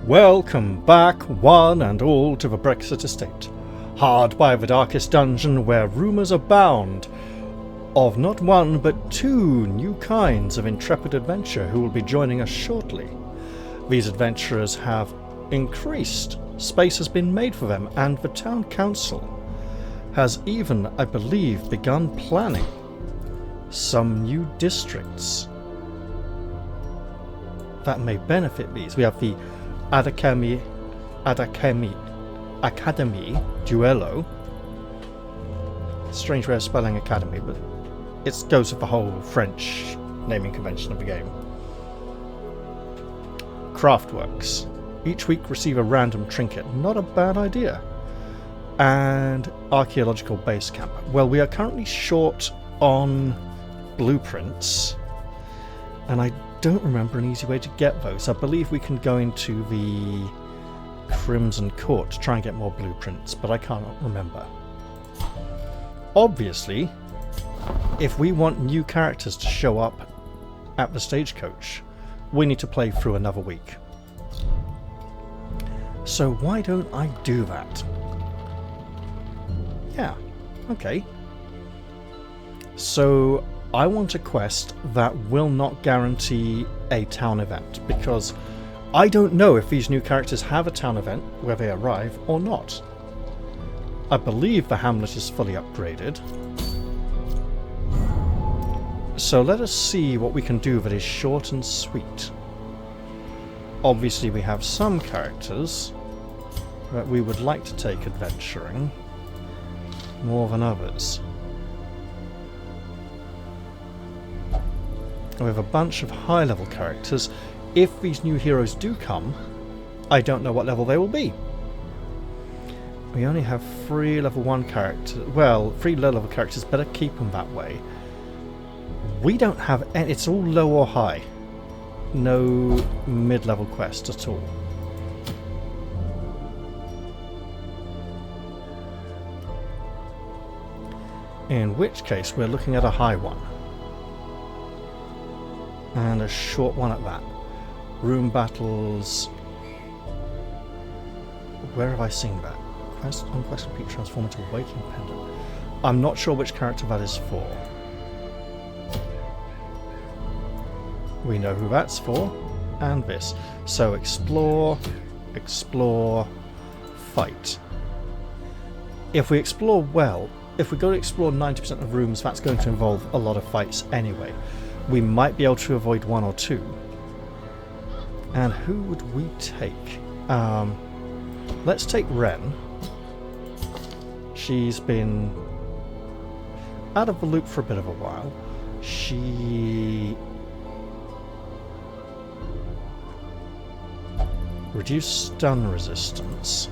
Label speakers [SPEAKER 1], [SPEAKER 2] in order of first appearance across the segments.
[SPEAKER 1] Welcome back, one and all, to the Brexit Estate, hard by the darkest dungeon where rumours abound of not one but two new kinds of intrepid adventurer who will be joining us shortly. These adventurers have increased, space has been made for them, and the town council has even, I believe, begun planning some new districts that may benefit these. We have the Academy Duello. Strange way of spelling academy, but it goes with the whole French naming convention of the game. Craftworks. Each week receive a random trinket. Not a bad idea. And archaeological base camp. Well, we are currently short on blueprints, and I don't remember an easy way to get those. I believe we can go into the Crimson Court to try and get more blueprints, but I can't remember. Obviously, if we want new characters to show up at the stagecoach, we need to play through another week. So why don't I do that? Yeah, okay. So I want a quest that will not guarantee a town event, because I don't know if these new characters have a town event where they arrive or not. I believe the hamlet is fully upgraded. So let us see what we can do that is short and sweet. Obviously we have some characters that we would like to take adventuring more than others. We have a bunch of high-level characters. If these new heroes do come, I don't know what level they will be. We only have 3 level 1 characters. Well, 3 low-level characters, better keep them that way. We don't have any, it's all low or high. No mid-level quest at all. In which case, we're looking at a high one. And a short one at that. Room battles. Where have I seen that? Quest on quest complete, transform into a waking pendant. I'm not sure which character that is for. We know who that's for, and this. So explore, explore, fight. If we explore well, if we go to explore 90% of rooms, that's going to involve a lot of fights anyway. We might be able to avoid 1 or 2. And who would we take? Let's take Ren. She's been out of the loop for a bit of a while. She reduced stun resistance.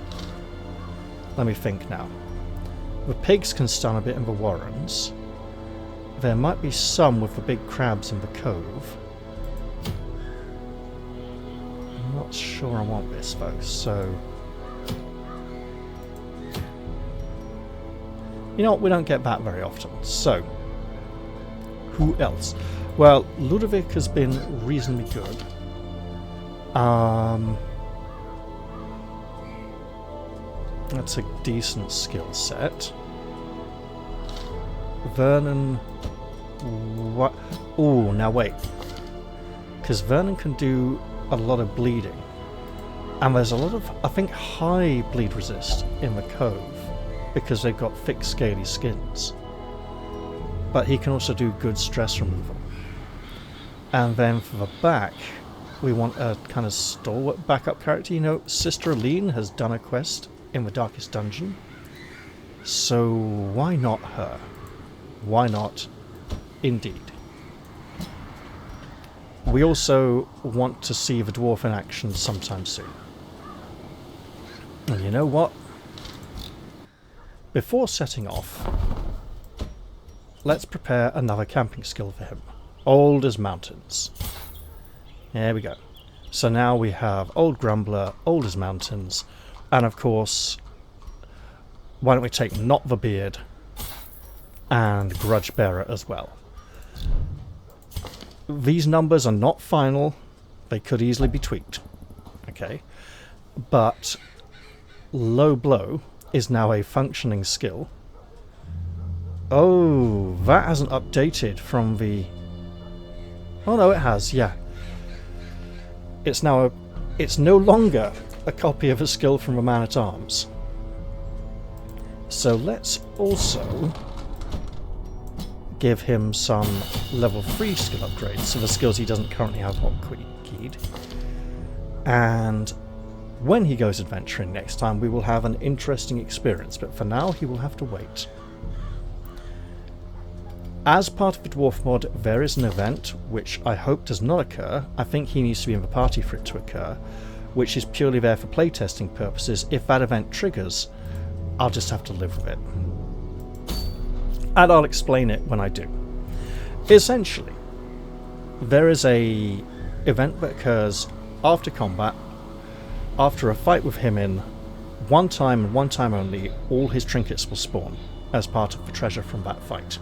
[SPEAKER 1] Let me think now. The pigs can stun a bit in the warrens. There might be some with the big crabs in the cove. I'm not sure I want this though, so... You know what, we don't get that very often, so... Who else? Well, Ludovic has been reasonably good. That's a decent skill set. Vernon... What? Oh, now wait. Because Vernon can do a lot of bleeding. And there's a lot of, I think, high bleed resist in the cove. Because they've got thick, scaly skins. But he can also do good stress removal. And then for the back, we want a kind of stalwart backup character. You know, Sister Aline has done a quest in the Darkest Dungeon. So why not her? Why not? Indeed. We also want to see the dwarf in action sometime soon. And you know what? Before setting off, let's prepare another camping skill for him. Old as mountains. There we go. So now we have Old Grumbler, Old as mountains, and of course, why don't we take Not the Beard and Grudge Bearer as well. These numbers are not final. They could easily be tweaked. Okay. but low blow is now a functioning skill. Oh, that hasn't updated from the... Oh no, it has, yeah. It's now it's no longer a copy of a skill from a man-at-arms. So let's also give him some level 3 skill upgrades, so the skills he doesn't currently have hotkeyed. And when he goes adventuring next time, we will have an interesting experience, but for now he will have to wait. As part of the Dwarf mod, there is an event, which I hope does not occur. I think he needs to be in the party for it to occur, which is purely there for playtesting purposes. If that event triggers, I'll just have to live with it. And I'll explain it when I do. Essentially, there is a event that occurs after combat, after a fight with him in one time and one time only. All his trinkets will spawn as part of the treasure from that fight,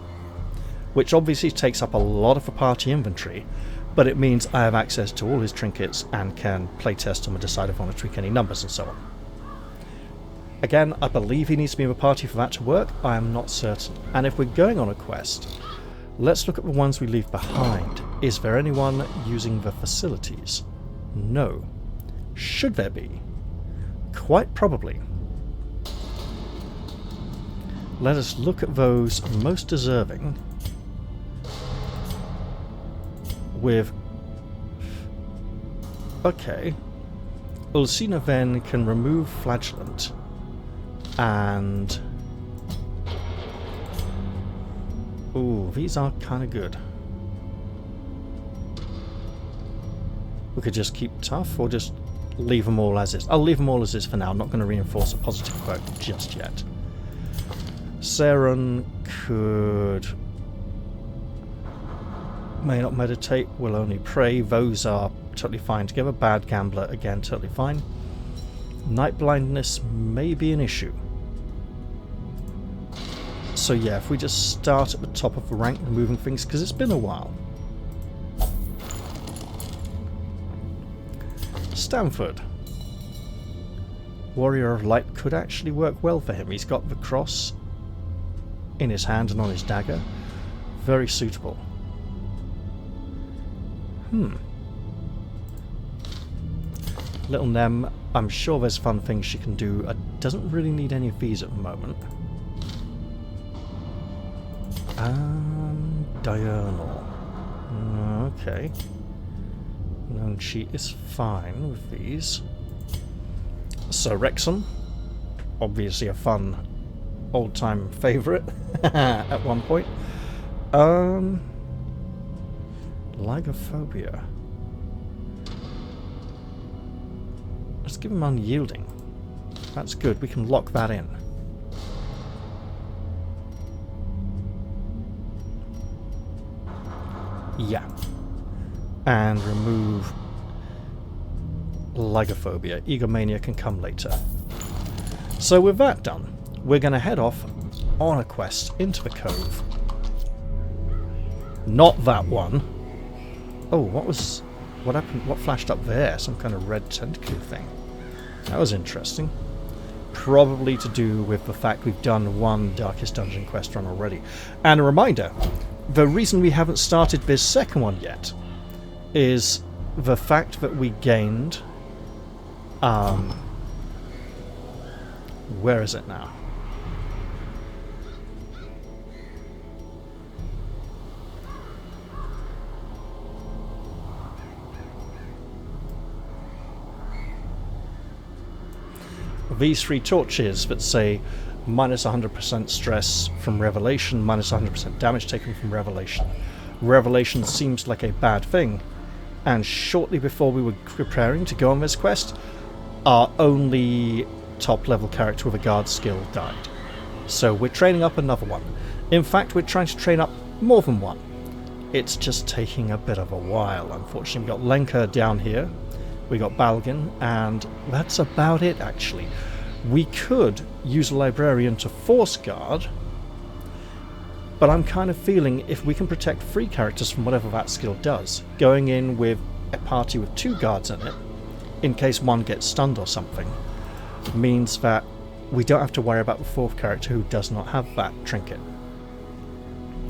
[SPEAKER 1] which obviously takes up a lot of the party inventory, but it means I have access to all his trinkets and can playtest them and decide if I want to tweak any numbers and so on. Again, I believe he needs to be in the party for that to work. I am not certain. And if we're going on a quest, let's look at the ones we leave behind. Is there anyone using the facilities? No. Should there be? Quite probably. Let us look at those most deserving with... Okay. Ulcina then can remove Flagellant and... Ooh, these are kind of good. We could just keep tough or just leave them all as is. I'll leave them all as is for now. I'm not going to reinforce a positive quote just yet. Saren could... May not meditate, will only pray. Those are totally fine together. Bad gambler, again, totally fine. Night blindness may be an issue. So yeah, if we just start at the top of the rank removing things, because it's been a while. Stanford. Warrior of Light could actually work well for him. He's got the cross in his hand and on his dagger. Very suitable. Little Nem, I'm sure there's fun things she can do. Doesn't really need any of these at the moment. Diurnal. Okay. Known she is fine with these. So Wrexham, obviously a fun old-time favourite at one point. Lygophobia. Let's give him unyielding. That's good, we can lock that in. Yeah. And remove Lygophobia. Egomania can come later. So with that done, we're going to head off on a quest into the cove. Not that one. Oh, what happened? What flashed up there? Some kind of red tentacle thing. That was interesting. Probably to do with the fact we've done one Darkest Dungeon quest run already. And a reminder, the reason we haven't started this second one yet is the fact that we gained... where is it now? These 3 torches that say minus 100% stress from Revelation, minus 100% damage taken from Revelation. Revelation seems like a bad thing, and shortly before we were preparing to go on this quest, our only top level character with a guard skill died. So we're training up another one. In fact, we're trying to train up more than one. It's just taking a bit of a while, unfortunately. We got Lenka down here, we got Balgin, and that's about it actually. We could use a librarian to force guard, but I'm kind of feeling if we can protect 3 characters from whatever that skill does, going in with a party with 2 guards in it, in case one gets stunned or something, means that we don't have to worry about the fourth character who does not have that trinket.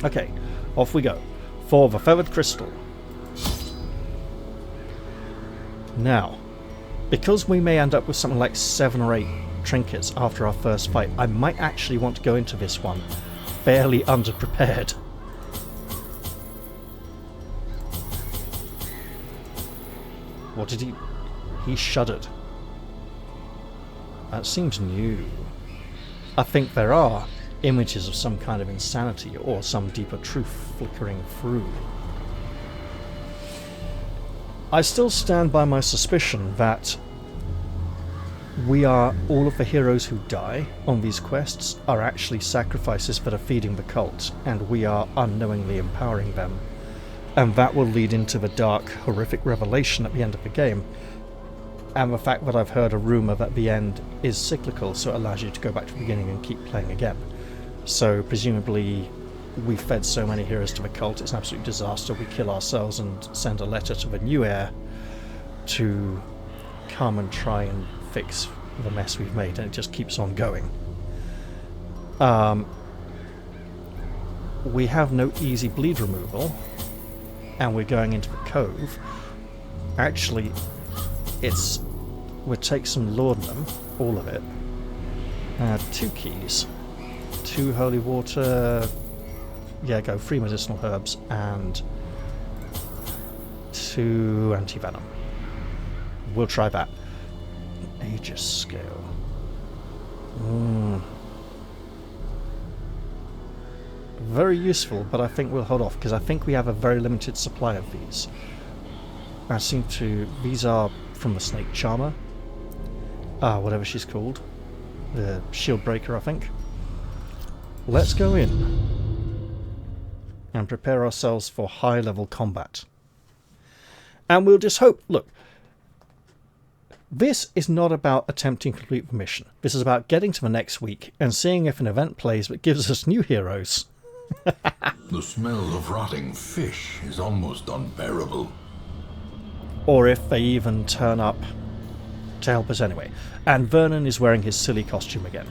[SPEAKER 1] Okay, off we go for the feathered crystal. Now, because we may end up with something like 7 or 8 trinkets after our first fight, I might actually want to go into this one fairly underprepared. What did he... He shuddered. That seems new. I think there are images of some kind of insanity or some deeper truth flickering through. I still stand by my suspicion that all of the heroes who die on these quests are actually sacrifices that are feeding the cult, and we are unknowingly empowering them. And that will lead into the dark, horrific revelation at the end of the game. And the fact that I've heard a rumour that the end is cyclical, so it allows you to go back to the beginning and keep playing again. So presumably we fed so many heroes to the cult, it's an absolute disaster. We kill ourselves and send a letter to the new heir to come and try and fix the mess we've made, and it just keeps on going. We have no easy bleed removal, and we're going into the cove. Actually, we'll take some laudanum, all of it. 2 keys, 2 holy water, yeah, go 3 medicinal herbs, and 2 anti-venom. We'll try that. Aegis scale. Very useful, but I think we'll hold off because I think we have a very limited supply of these. These are from the Snake Charmer. Whatever she's called. The Shield Breaker, I think. Let's go in and prepare ourselves for high-level combat. And we'll just hope... Look, this is not about attempting to complete the mission. This is about getting to the next week and seeing if an event plays that gives us new heroes.
[SPEAKER 2] The smell of rotting fish is almost unbearable.
[SPEAKER 1] Or if they even turn up to help us anyway. And Vernon is wearing his silly costume again.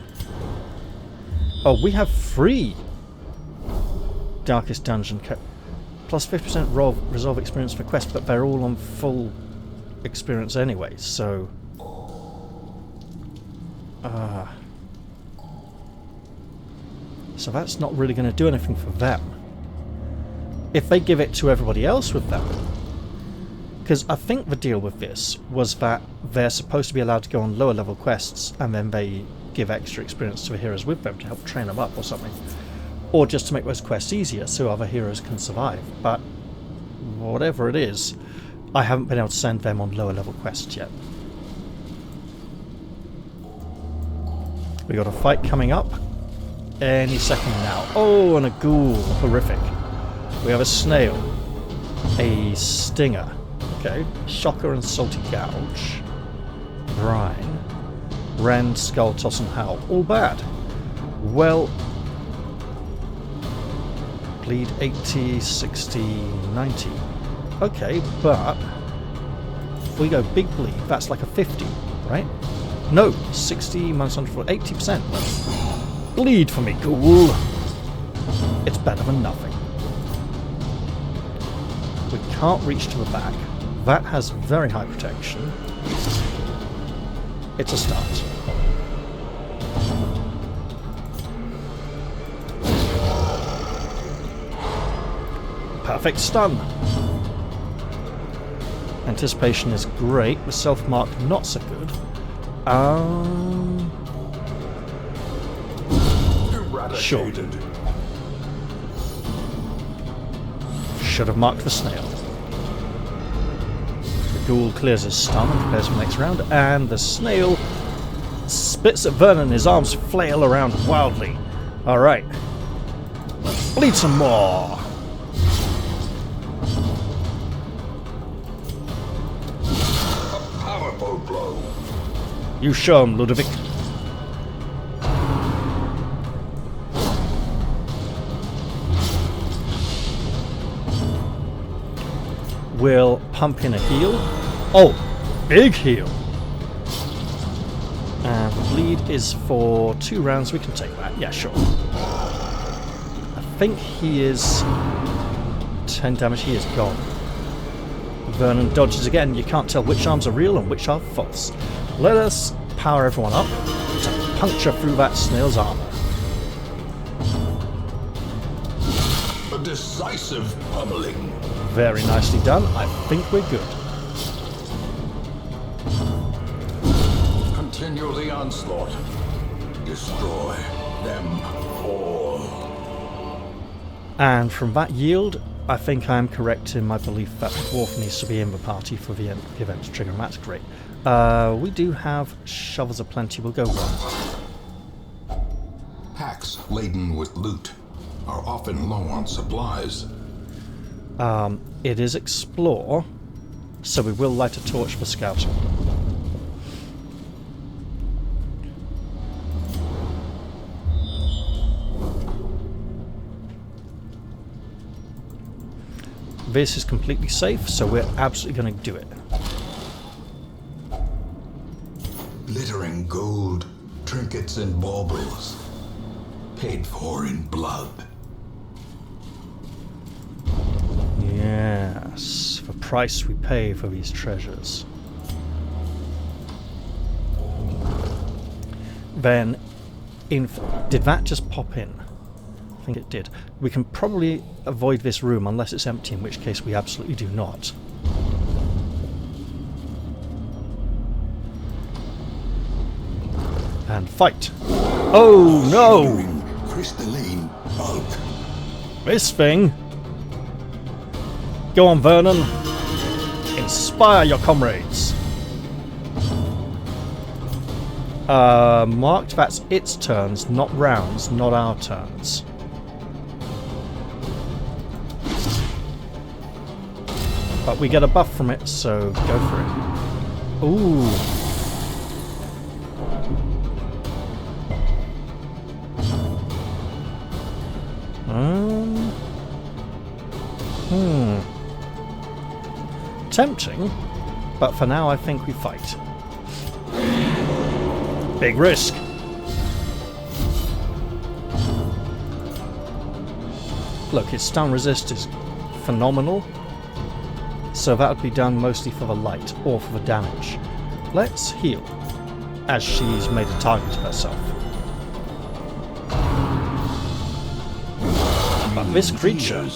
[SPEAKER 1] Oh, we have 3 Darkest Dungeon plus 50% resolve experience for quest, but they're all on full experience anyway, so... So that's not really going to do anything for them. If they give it to everybody else with them... Because I think the deal with this was that they're supposed to be allowed to go on lower level quests, and then they give extra experience to the heroes with them to help train them up or something. Or just to make those quests easier so other heroes can survive. But whatever it is, I haven't been able to send them on lower level quests yet. We got a fight coming up any second now. Oh, and a ghoul. Horrific. We have a snail. A stinger. Okay. Shocker and salty gouge. Brine. Rend, skull, toss and howl. All bad. Well... Bleed 80, 60, 90. Okay, but... If we go big bleed, that's like a 50, right? No, 60 minus 100, 80%. Bleed for me, ghoul. It's better than nothing. We can't reach to the back. That has very high protection. It's a start. Perfect stun. Anticipation is great. The self-mark not so good. Sure. Should have marked the snail. The ghoul clears his stun and prepares for the next round, and the snail spits at Vernon. His arms flail around wildly. Alright. Bleed some more!
[SPEAKER 2] A powerful blow.
[SPEAKER 1] You show him, Ludovic. We'll pump in a heal. Oh! Big heal. And bleed is for 2 rounds. We can take that. Yeah, sure. I think he is 10 damage. He is gone. Vernon dodges again. You can't tell which arms are real and which are false. Let us power everyone up to puncture through that snail's armor.
[SPEAKER 2] A decisive pummeling.
[SPEAKER 1] Very nicely done. I think we're good.
[SPEAKER 2] Continue the onslaught. Destroy them all.
[SPEAKER 1] And from that yield, I think I am correct in my belief that the dwarf needs to be in the party for the event to trigger, and that's great. We do have shovels aplenty. We'll go one.
[SPEAKER 2] Packs laden with loot are often low on supplies.
[SPEAKER 1] It is explore, so we will light a torch for scouting. This is completely safe, so we're absolutely going to do it.
[SPEAKER 2] Glittering gold, trinkets and baubles, paid for in blood.
[SPEAKER 1] Yes, the price we pay for these treasures. Then, did that just pop in? I think it did. We can probably avoid this room unless it's empty, in which case we absolutely do not. And fight! Oh no!
[SPEAKER 2] Crystalline bulk.
[SPEAKER 1] This thing! Go on, Vernon! Inspire your comrades! Marked, that's its turns, not rounds, not our turns. But we get a buff from it, so go for it. Ooh. Tempting, but for now I think we fight. Big risk. Look, its stun resist is phenomenal. So that would be done mostly for the light or for the damage. Let's heal, as she's made a target of herself. But this creature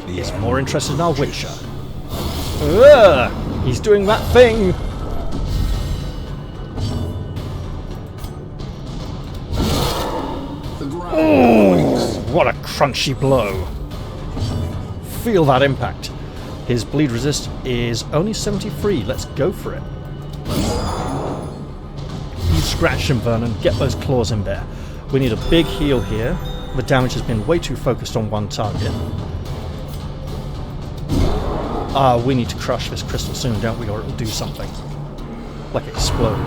[SPEAKER 1] is more interested in our Witcher. Ugh, he's doing that thing! Oh, what a crunchy blow! Feel that impact. His bleed resist is only 73. Let's go for it. You scratch him, Vernon. Get those claws in there. We need a big heal here. The damage has been way too focused on one target. We need to crush this crystal soon, don't we? Or it'll do something. Like explode.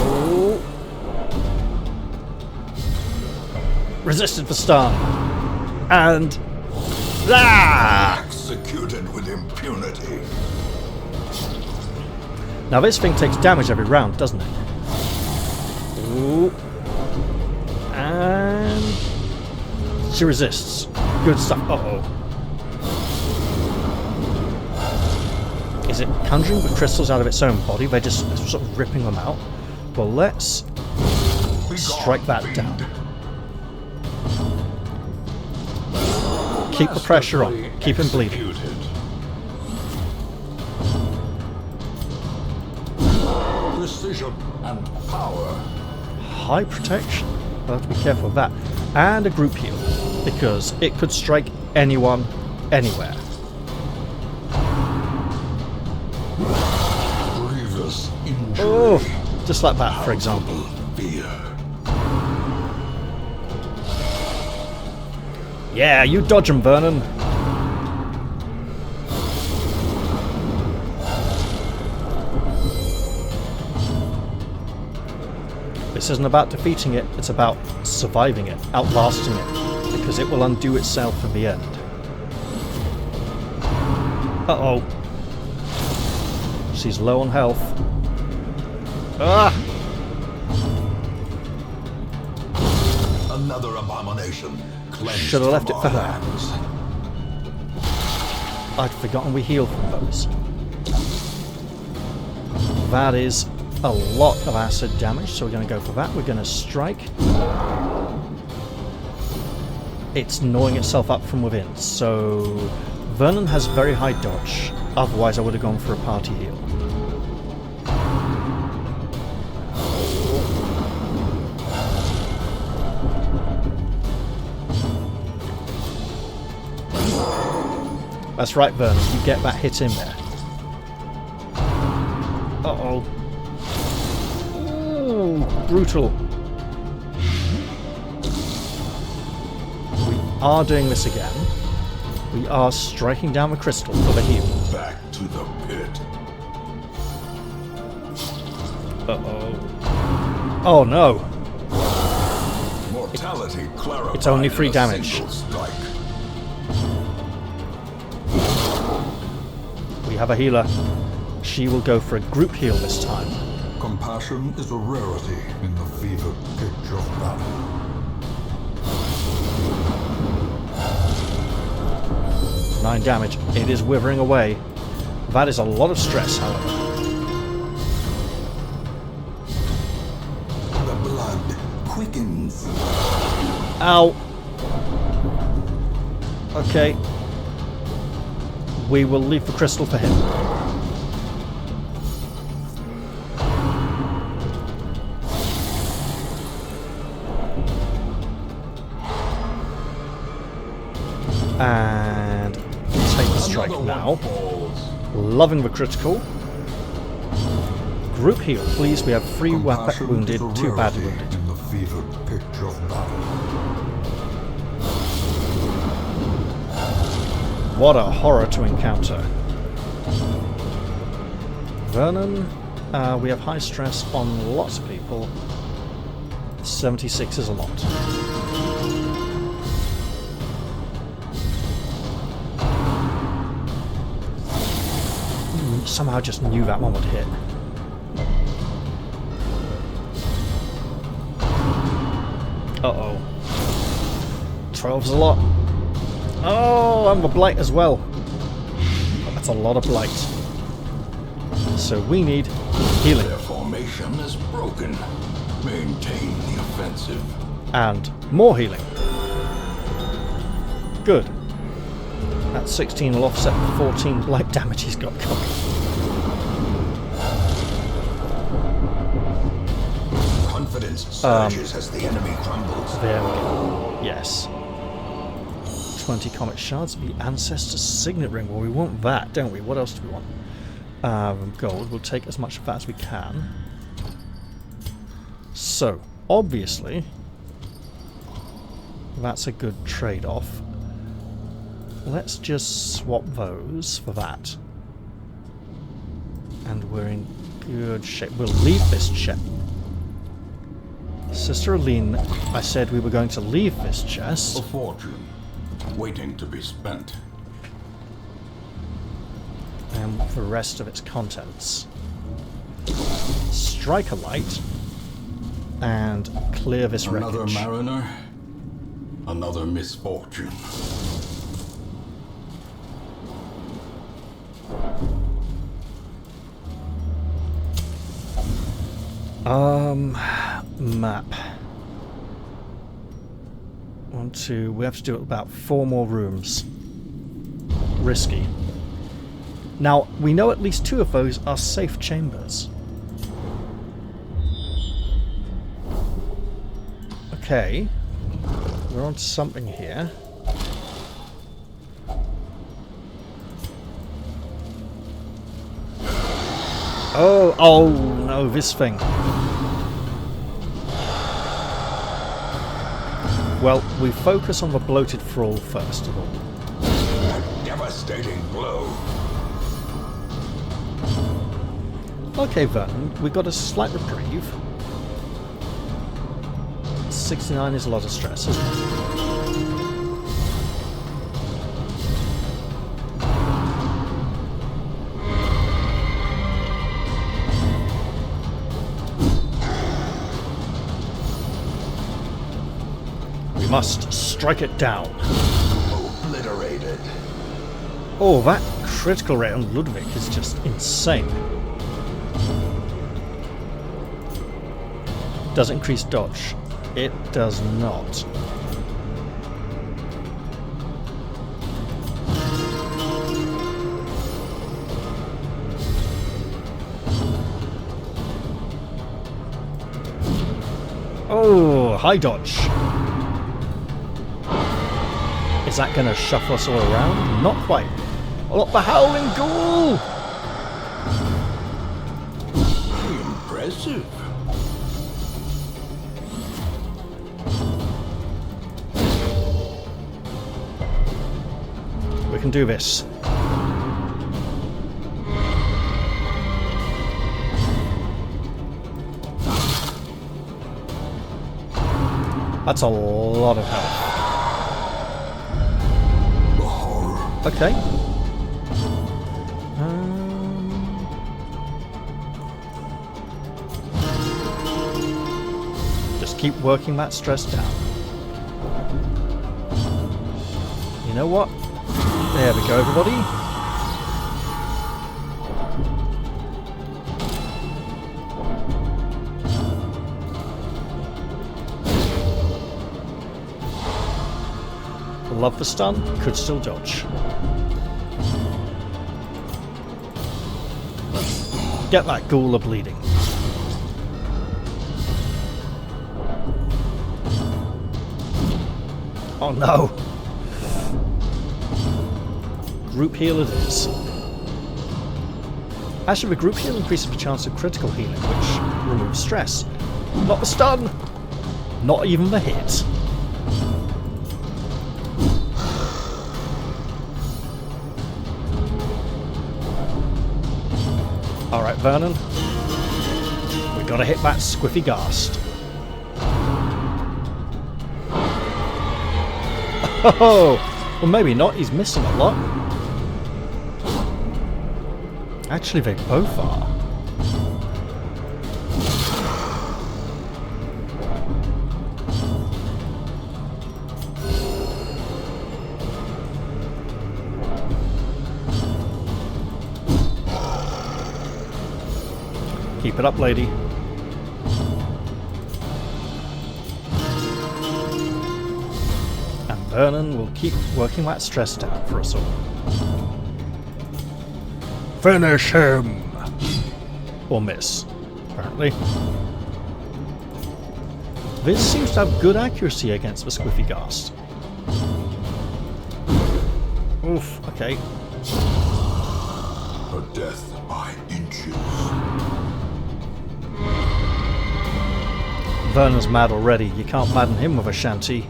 [SPEAKER 1] Oh. Resisted for stun. And
[SPEAKER 2] executed with impunity.
[SPEAKER 1] Now this thing takes damage every round, doesn't it? Ooh. And she resists. Good stuff. Uh-oh. Is it conjuring the crystals out of its own body? They're just sort of ripping them out. Well, let's strike that down. Keep the pressure on. Keep him bleeding.
[SPEAKER 2] Precision and power.
[SPEAKER 1] High protection. We'll have to be careful of that. And a group heal, because it could strike anyone, anywhere.
[SPEAKER 2] Grievous injury.
[SPEAKER 1] Oh, just like that, for example.
[SPEAKER 2] Fear.
[SPEAKER 1] Yeah, you dodge him, Vernon. This isn't about defeating it, it's about surviving it, outlasting it, because it will undo itself in the end. Uh-oh. She's low on health. Ah!
[SPEAKER 2] Another abomination.
[SPEAKER 1] Should have left it for her. I'd forgotten we heal from those. That is a lot of acid damage, so we're going to go for that. We're going to strike. It's gnawing itself up from within, so Vernon has very high dodge. Otherwise I would have gone for a party heal. That's right, Vernon, you get that hit in there. Uh-oh. Ooh, brutal. We are doing this again. We are striking down the crystal for the heal.
[SPEAKER 2] Back to the pit.
[SPEAKER 1] Uh-oh. Oh no.
[SPEAKER 2] Mortality clarified.
[SPEAKER 1] It's only 3 damage. We have a healer. She will go for a group heal this time.
[SPEAKER 2] Compassion is a rarity in the fever pitch of battle.
[SPEAKER 1] Nine damage. It is withering away. That is a lot of stress, however.
[SPEAKER 2] The blood quickens.
[SPEAKER 1] Ow. Okay. We will leave the crystal for him. And take the strike now. Loving the critical. Group heal, please. We have 3 weapon wounded, 2 badly wounded.
[SPEAKER 2] In the fever pitch of battle.
[SPEAKER 1] What a horror to encounter. Vernon, we have high stress on lots of people. 76 is a lot. Somehow just knew that one would hit. Uh-oh. 12's a lot. Oh, and the blight as well. That's a lot of blight. So we need healing.
[SPEAKER 2] Their formation is broken. Maintain the offensive.
[SPEAKER 1] And more healing. Good. That 16 will offset the 14 blight damage he's got coming.
[SPEAKER 2] Confidence surges as the enemy crumbles.
[SPEAKER 1] There we go. Yes. 20 comet shards, the Ancestor's Signet Ring. Well, we want that, don't we? What else do we want? Gold. We'll take as much of that as we can. So, obviously, that's a good trade-off. Let's just swap those for that. And we're in good shape. We'll leave this chest. Sister Aline, I said we were going to leave this chest.
[SPEAKER 2] A fortune, waiting to be spent.
[SPEAKER 1] And the rest of its contents. Strike a light. And clear this wreckage.
[SPEAKER 2] Another mariner, another misfortune.
[SPEAKER 1] Map. 1, 2. We have to do about 4 more rooms. Risky. Now, we know at least 2 of those are safe chambers. Okay. We're on to something here. Oh no, this thing. Well, we focus on the bloated thrall first of all.
[SPEAKER 2] A devastating blow.
[SPEAKER 1] Okay, Vernon, we got a slight reprieve. 69 is a lot of stress, isn't it? must strike it down.
[SPEAKER 2] Obliterated.
[SPEAKER 1] Oh, that critical rate on Ludwig is just insane. Does it increase dodge? It does not. Oh, high dodge. Is that going to shuffle us all around? Not quite. Oh, the Howling Ghoul!
[SPEAKER 2] Impressive.
[SPEAKER 1] We can do this. That's a lot of health. Okay. Just keep working that stress down. You know what? There we go, everybody. Love the stun, could still dodge. Get that ghoul a bleeding. Oh no! Group heal it is. Actually, the group heal increases the chance of critical healing, which removes stress. Not the stun! Not even the hit. Alright, Vernon. We gotta hit that squiffy ghast. Oh! Well, maybe not. He's missing a lot. Actually, they both are. Keep it up, lady. And Vernon will keep working that stress down for us all. Finish him! Or miss, apparently. This seems to have good accuracy against the squiffy ghast. Oof, okay.
[SPEAKER 2] A death by inches.
[SPEAKER 1] Vernon's mad already. You can't madden him with a shanty.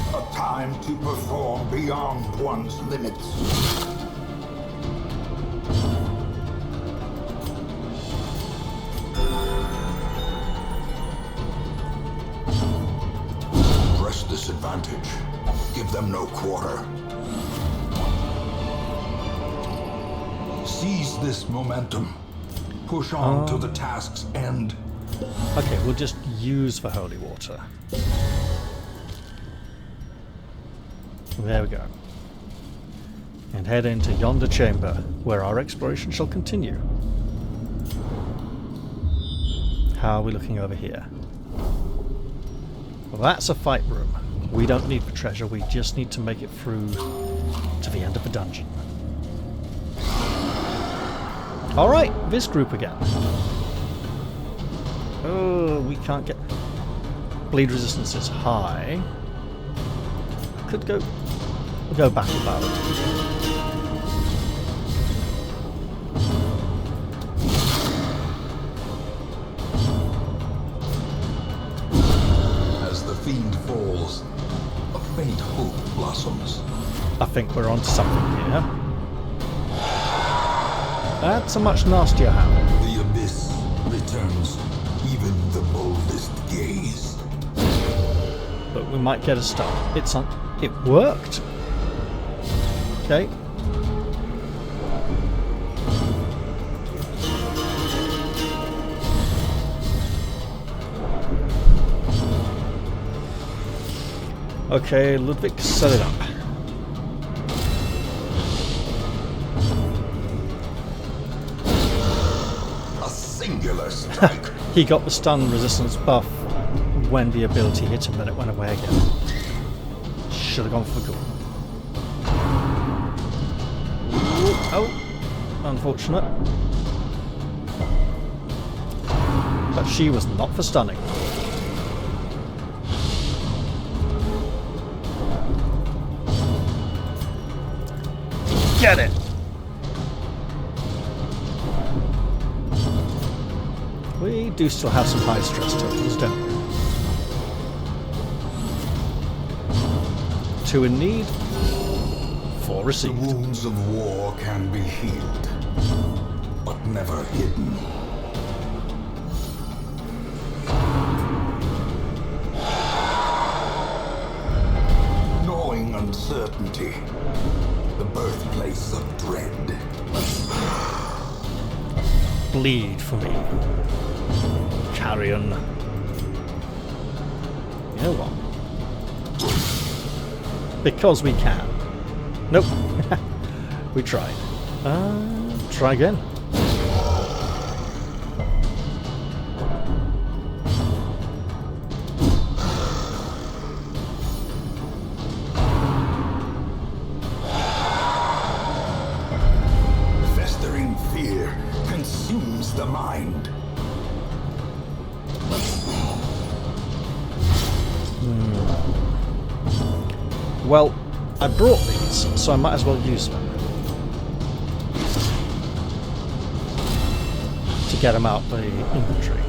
[SPEAKER 2] A time to perform beyond one's limits. Press this advantage. Give them no quarter. Seize this momentum. Push on to the task's end.
[SPEAKER 1] Okay, we'll just use the holy water. There we go. And head into yonder chamber, where our exploration shall continue. How are we looking over here? Well, that's a fight room. We don't need the treasure, we just need to make it through to the end of the dungeon. Alright, this group again. Oh, we can't get... Bleed resistance is high. Could go battle ballad.
[SPEAKER 2] As the fiend falls, a faint hope blossoms.
[SPEAKER 1] I think we're onto something here. That's a much nastier howl.
[SPEAKER 2] The abyss returns even the boldest gaze.
[SPEAKER 1] But we might get a stun. It's on. It worked. Okay. Okay, Ludwig, set it up.
[SPEAKER 2] A singular strike.
[SPEAKER 1] He got the stun resistance buff when the ability hit him, then it went away again. Should have gone for the goal. Oh, unfortunate. But she was not for stunning. Get it! We do still have some high stress tokens, don't we? 2 in need, 4
[SPEAKER 2] The
[SPEAKER 1] received.
[SPEAKER 2] wounds of war can be healed, but never hidden. Gnawing uncertainty, the birthplace of dread.
[SPEAKER 1] Bleed for me. Carrion. You know what? Because we can. Nope. We tried. Try again.
[SPEAKER 2] Festering fear consumes the mind.
[SPEAKER 1] Well, I brought these, so I might as well use them. To get them out the inventory.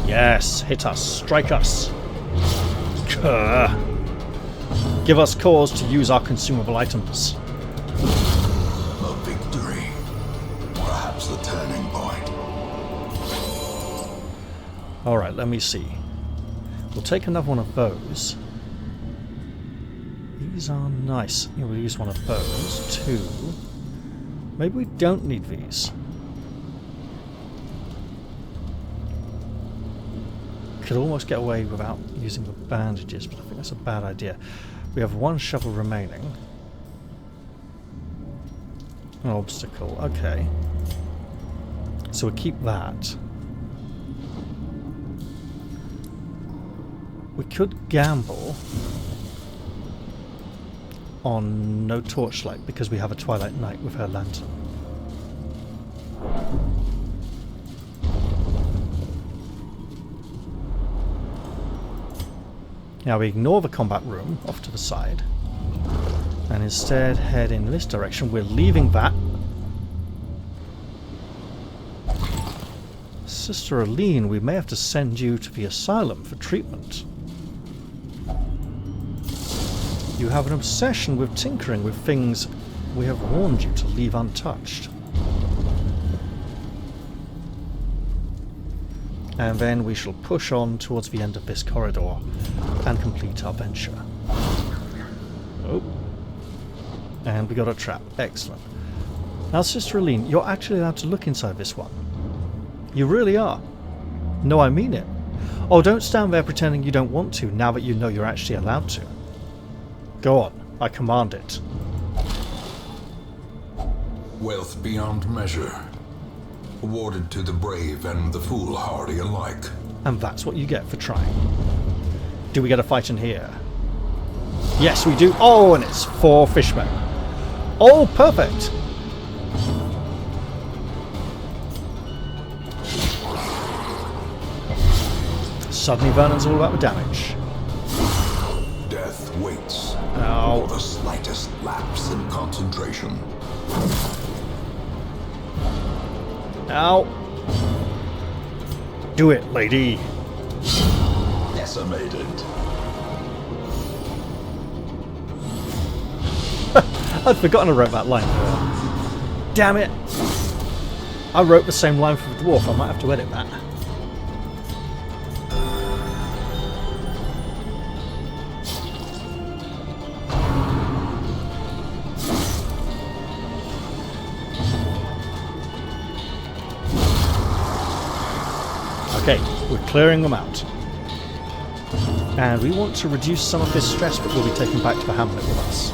[SPEAKER 1] Yes, hit us, strike us. Give us cause to use our consumable items.
[SPEAKER 2] A victory. Perhaps the turning point.
[SPEAKER 1] Alright, let me see. We'll take another one of those. These are nice. We'll use one of those. 2. Maybe we don't need these. Could almost get away without using the bandages, but I think that's a bad idea. We have 1 shovel remaining. An obstacle, okay. So we'll keep that. We could gamble on no torchlight because we have a Twilight Knight with her lantern. Now we ignore the combat room off to the side and instead head in this direction. We're leaving that. Sister Aline, we may have to send you to the asylum for treatment. You have an obsession with tinkering with things we have warned you to leave untouched. And then we shall push on towards the end of this corridor and complete our venture. Oh. And we got a trap. Excellent. Now, Sister Aline, you're actually allowed to look inside this one. You really are. No, I mean it. Oh, don't stand there pretending you don't want to now that you know you're actually allowed to. Go on. I command it.
[SPEAKER 2] Wealth beyond measure. Awarded to the brave and the foolhardy alike.
[SPEAKER 1] And that's what you get for trying. Do we get a fight in here? Yes, we do. Oh, and it's 4 fishmen. Oh, perfect. Suddenly Vernon's all about the damage.
[SPEAKER 2] Death waits
[SPEAKER 1] Ow.
[SPEAKER 2] for the slightest lapse in concentration.
[SPEAKER 1] Ow. Do it, lady.
[SPEAKER 2] Decimated.
[SPEAKER 1] I'd forgotten I wrote that line. Damn it. I wrote the same line for the dwarf. I might have to edit that. Okay, we're clearing them out. And we want to reduce some of this stress, but we'll be taken back to the hamlet with us.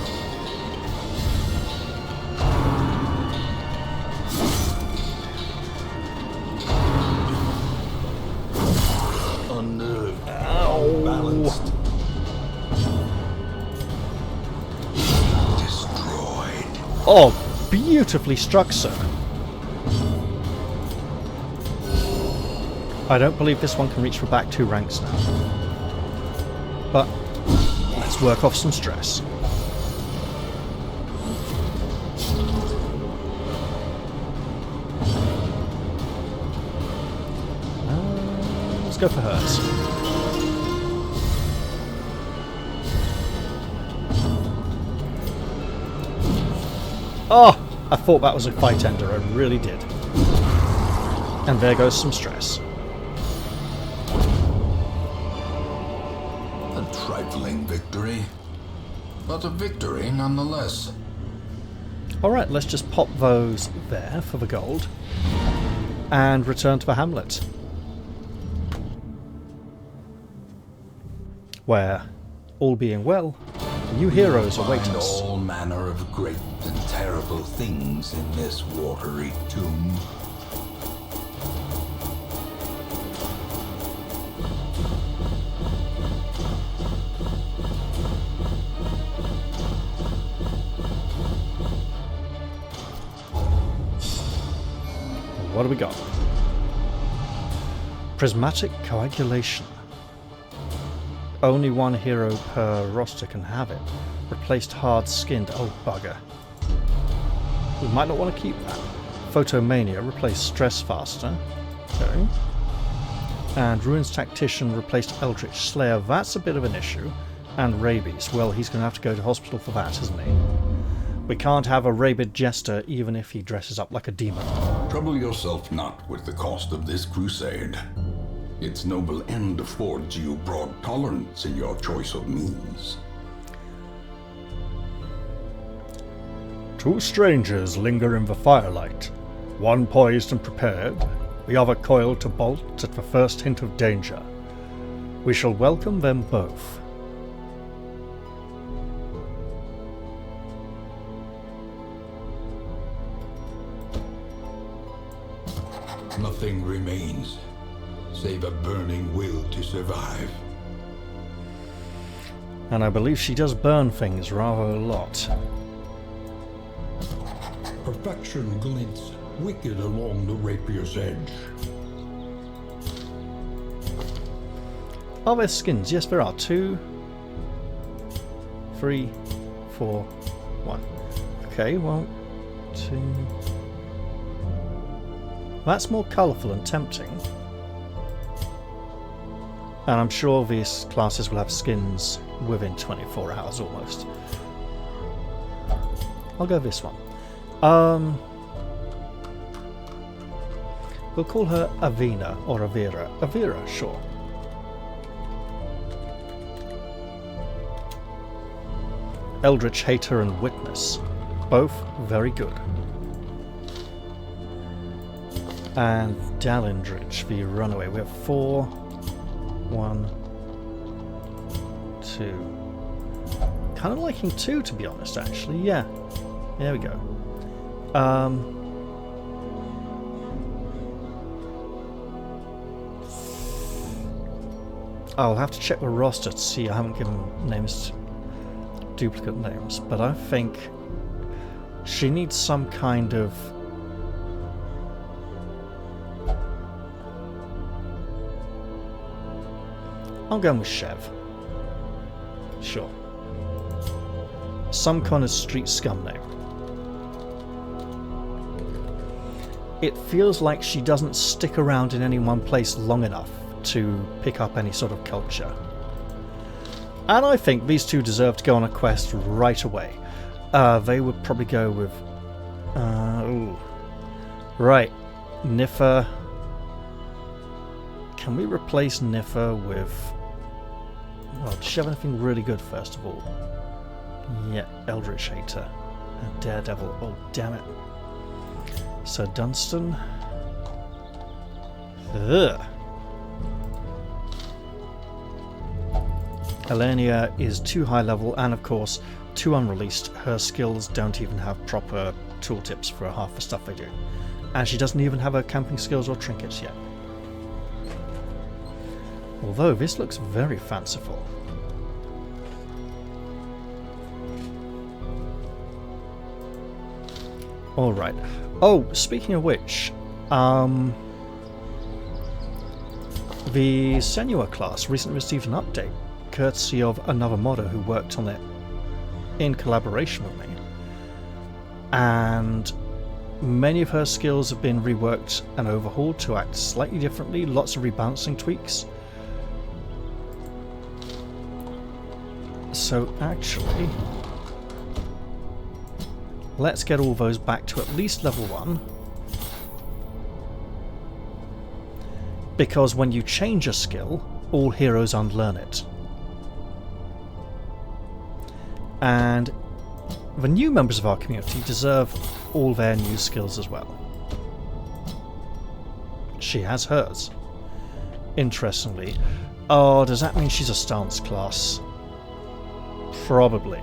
[SPEAKER 2] Unnerved. Unbalanced. Destroyed.
[SPEAKER 1] Oh, beautifully struck, sir. I don't believe this one can reach for back 2 ranks now. But let's work off some stress. Let's go for hers. Oh! I thought that was a fight ender, I really did. And there goes some stress.
[SPEAKER 2] A trifling victory, but a victory nonetheless.
[SPEAKER 1] Alright, let's just pop those there for the gold. And return to the hamlet. Where, all being well, new heroes await
[SPEAKER 2] Find
[SPEAKER 1] us.
[SPEAKER 2] all manner of great and terrible things in this watery tomb.
[SPEAKER 1] What do we got? Prismatic coagulation. Only one hero per roster can have it. Replaced hard-skinned. Oh, bugger. We might not want to keep that. Photomania replaced stress faster. Okay. And Ruins Tactician replaced Eldritch Slayer. That's a bit of an issue. And Rabies. Well, he's going to have to go to hospital for that, isn't he? We can't have a rabid jester even if he dresses up like a demon.
[SPEAKER 2] Trouble yourself not with the cost of this crusade. Its noble end affords you broad tolerance in your choice of means.
[SPEAKER 1] 2 strangers linger in the firelight, one poised and prepared, the other coiled to bolt at the first hint of danger. We shall welcome them both.
[SPEAKER 2] Nothing remains, save a burning will to survive.
[SPEAKER 1] And I believe she does burn things rather a lot.
[SPEAKER 2] Perfection glints wicked along the rapier's edge.
[SPEAKER 1] Are there skins? Yes, there are. 2, 3, 4, 1. Okay, well, 2... That's more colourful and tempting. And I'm sure these classes will have skins within 24 hours almost. I'll go this one. We'll call her Avina or Avira. Avira, sure. Eldritch Hater and Witness. Both very good. And Dalindrich, the Runaway. We have 4, 1, 2. Kind of liking 2, to be honest, actually. Yeah. There we go. I'll have to check the roster to see. I haven't given names, duplicate names, but I think she needs some kind of... I'm going with Chev. Sure. Some kind of street scum name. It feels like she doesn't stick around in any one place long enough to pick up any sort of culture. And I think these two deserve to go on a quest right away. They would probably go with... ooh. Right. Niffa. Can we replace Niffa with... Well, does she have anything really good first of all? Yeah, Eldritch Hater. And Daredevil. Oh, damn it. Sir Dunstan. Ugh. Elenia is too high level, and of course, too unreleased. Her skills don't even have proper tooltips for half the stuff they do. And she doesn't even have her camping skills or trinkets yet. Although this looks very fanciful. Alright. Oh, speaking of which, the Senua class recently received an update, courtesy of another modder who worked on it in collaboration with me. And many of her skills have been reworked and overhauled to act slightly differently, lots of rebalancing tweaks. So actually, let's get all those back to at least level 1. Because when you change a skill, all heroes unlearn it. And the new members of our community deserve all their new skills as well. She has hers. Interestingly. Oh, does that mean she's a stance class? Probably.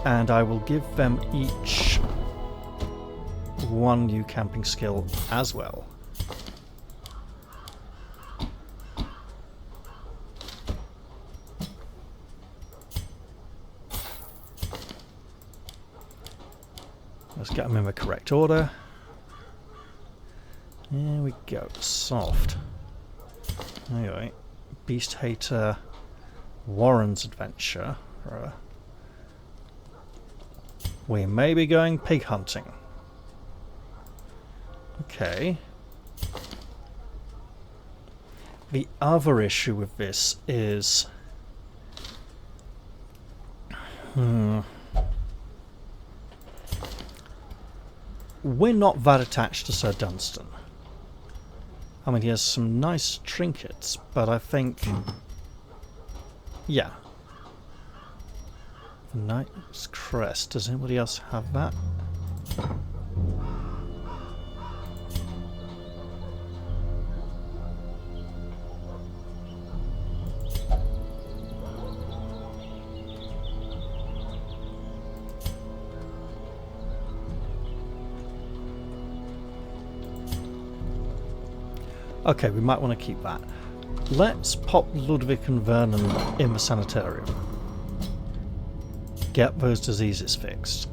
[SPEAKER 1] And I will give them each one new camping skill as well. Let's get them in the correct order. There we go. Soft. Anyway, Beast Hater, Warren's Adventure. We may be going pig hunting. Okay. The other issue with this is... we're not that attached to Sir Dunstan. I mean, he has some nice trinkets, but I think... yeah. The Knight's Crest. Does anybody else have that? Okay, we might want to keep that. Let's pop Ludwig and Vernon in the sanitarium. Get those diseases fixed.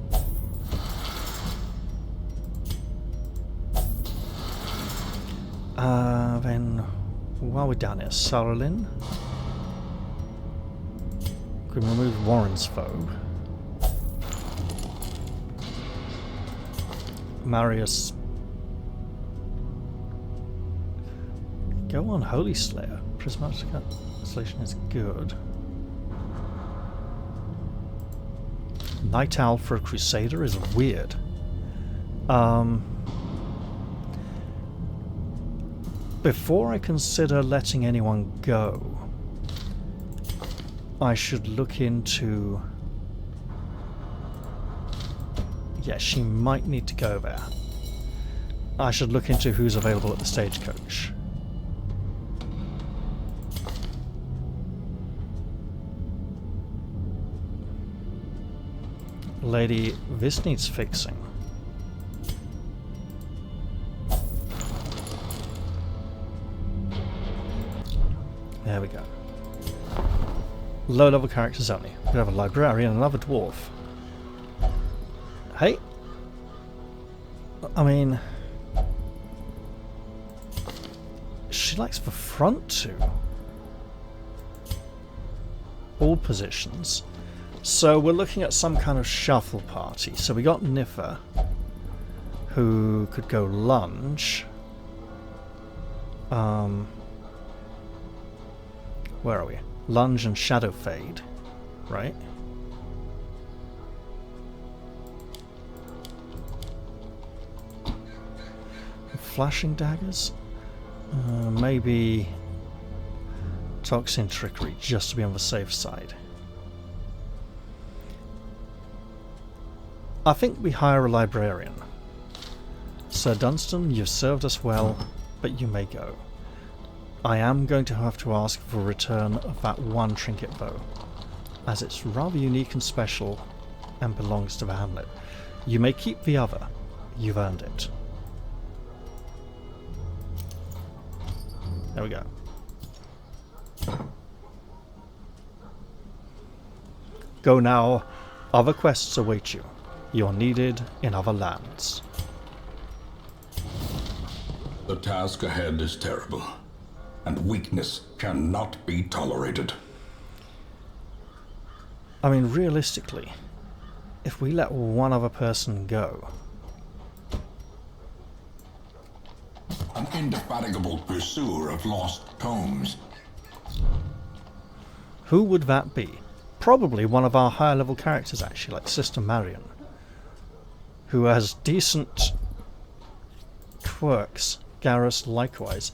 [SPEAKER 1] Then, while we're down here, Saralyn. We can remove Warren's foe. Marius. Go on, Holy Slayer. Prismatic Installation is good. Night Owl for a Crusader is weird. Before I consider letting anyone go, I should look into... yeah, she might need to go there. I should look into who's available at the stagecoach. Lady, this needs fixing. There we go. Low level characters only. We have a librarian and another dwarf. Hey! I mean... she likes the front two. All positions. So we're looking at some kind of shuffle party. So we got Niffer, who could go lunge. Where are we? Lunge and Shadow Fade, right? Flashing daggers? Maybe Toxin Trickery, just to be on the safe side. I think we hire a librarian. Sir Dunstan, you've served us well, but you may go. I am going to have to ask for a return of that one trinket bow, as it's rather unique and special and belongs to the hamlet. You may keep the other. You've earned it. There we go. Go now. Other quests await you. You're needed in other lands.
[SPEAKER 2] The task ahead is terrible, and weakness cannot be tolerated.
[SPEAKER 1] I mean, realistically, if we let one other person go...
[SPEAKER 2] An indefatigable pursuer of lost tomes.
[SPEAKER 1] Who would that be? Probably one of our higher level characters, actually, like Sister Marion, who has decent quirks. Garrus likewise.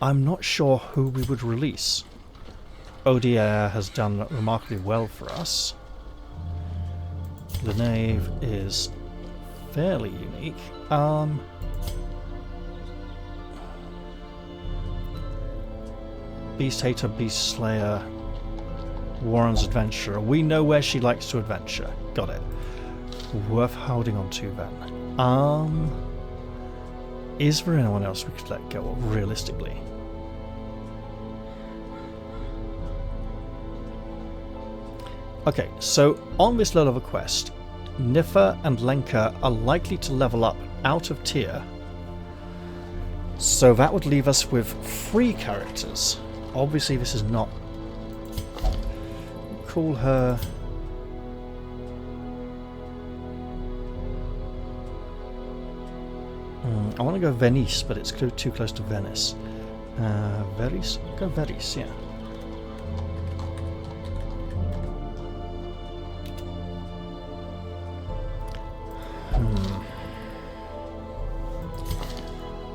[SPEAKER 1] I'm not sure who we would release. Odier has done remarkably well for us. The Knave is fairly unique. Beast Hater, Beast Slayer, Warren's Adventurer. We know where she likes to adventure. Got it. Worth holding on to then. Is there anyone else we could let go of, realistically? Okay, so on this level of a quest, Niffa and Lenka are likely to level up out of tier. So that would leave us with 3 characters. Obviously this is not... Call her... I want to go Venice, but it's too close to Venice. Venice? Go Venice, yeah.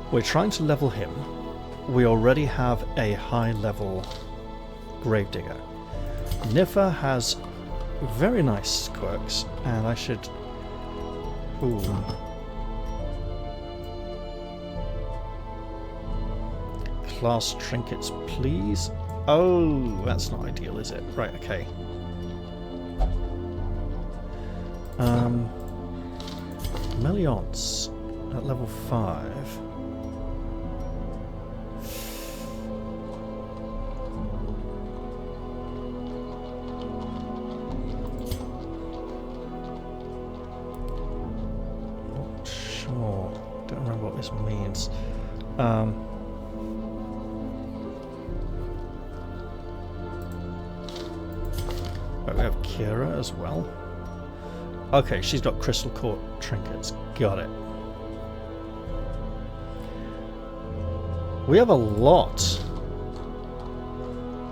[SPEAKER 1] We're trying to level him. We already have a high level Gravedigger. Niffa has very nice quirks, and I should... Ooh. Class trinkets, please. Oh, that's not ideal, is it? Right, okay. Meliance at level 5. Not sure. Don't remember what this means. Right, we have Kira as well. Okay, she's got Crystal Court trinkets. Got it. We have a lot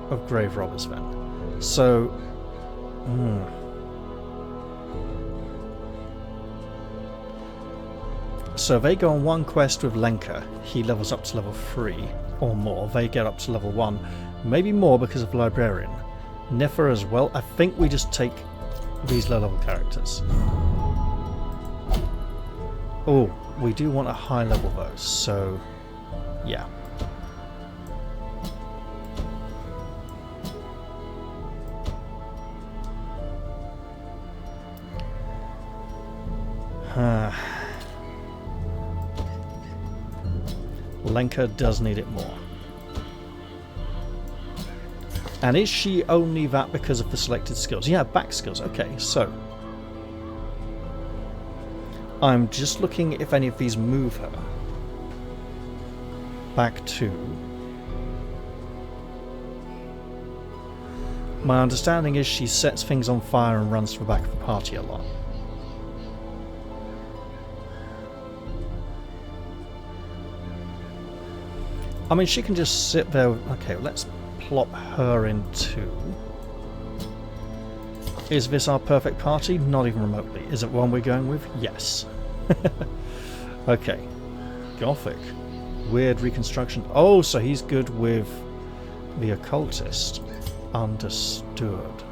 [SPEAKER 1] of grave robbers then. So... So they go on one quest with Lenka. He levels up to level 3 or more. They get up to level 1. Maybe more because of Librarian. Niffa as well. I think we just take these low level characters. Oh, we do want a high level though, so yeah. Lenka does need it more. And is she only that because of the selected skills? Yeah, back skills. Okay, so I'm just looking if any of these move her back to... My understanding is she sets things on fire and runs to the back of the party a lot. I mean, she can just sit there... Okay, let's plop her into... Is this our perfect party? Not even remotely. Is it one we're going with? Yes. Okay. Gothic. Weird reconstruction. Oh, so he's good with the occultist. Understood.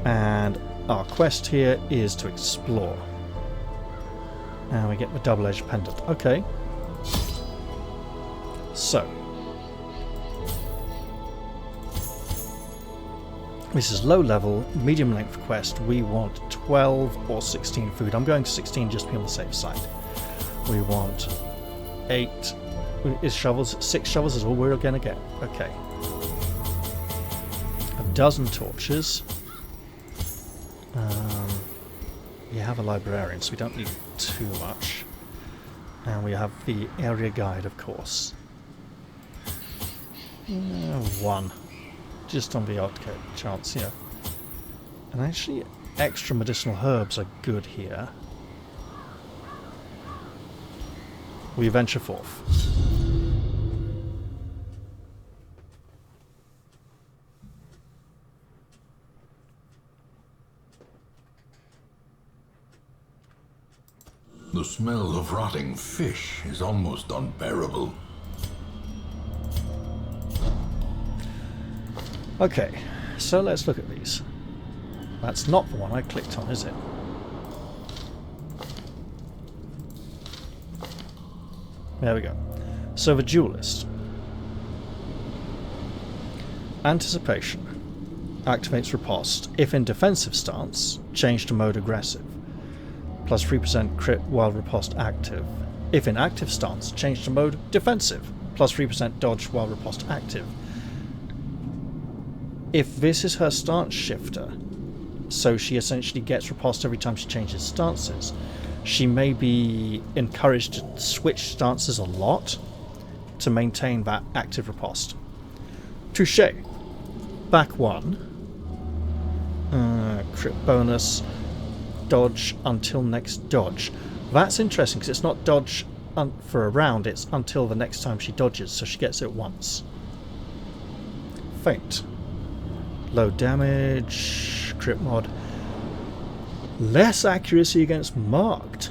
[SPEAKER 1] And our quest here is to explore. And we get the double-edged pendant. Okay. So. This is low level, medium length quest. We want 12 or 16 food. I'm going 16 just to be on the safe side. We want 8 is shovels. 6 shovels is all we're going to get. Okay. A dozen torches. We have a librarian, so we don't need too much. And we have the area guide, of course. 1. Just on the odd chance here. And actually, extra medicinal herbs are good here. We venture forth.
[SPEAKER 2] The smell of rotting fish is almost unbearable.
[SPEAKER 1] Okay, so let's look at these. That's not the one I clicked on, is it? There we go. So the Duelist. Anticipation. Activates riposte. If in defensive stance, change to mode aggressive. Plus 3% crit while riposte active. If in active stance, change to mode defensive. Plus 3% dodge while riposte active. If this is her stance shifter, so she essentially gets riposte every time she changes stances, she may be encouraged to switch stances a lot to maintain that active riposte. Touche. Back 1. Crit bonus. Dodge until next dodge. That's interesting because it's not dodge for a round, it's until the next time she dodges, so she gets it once. Feint. Low damage. Crit mod. Less accuracy against marked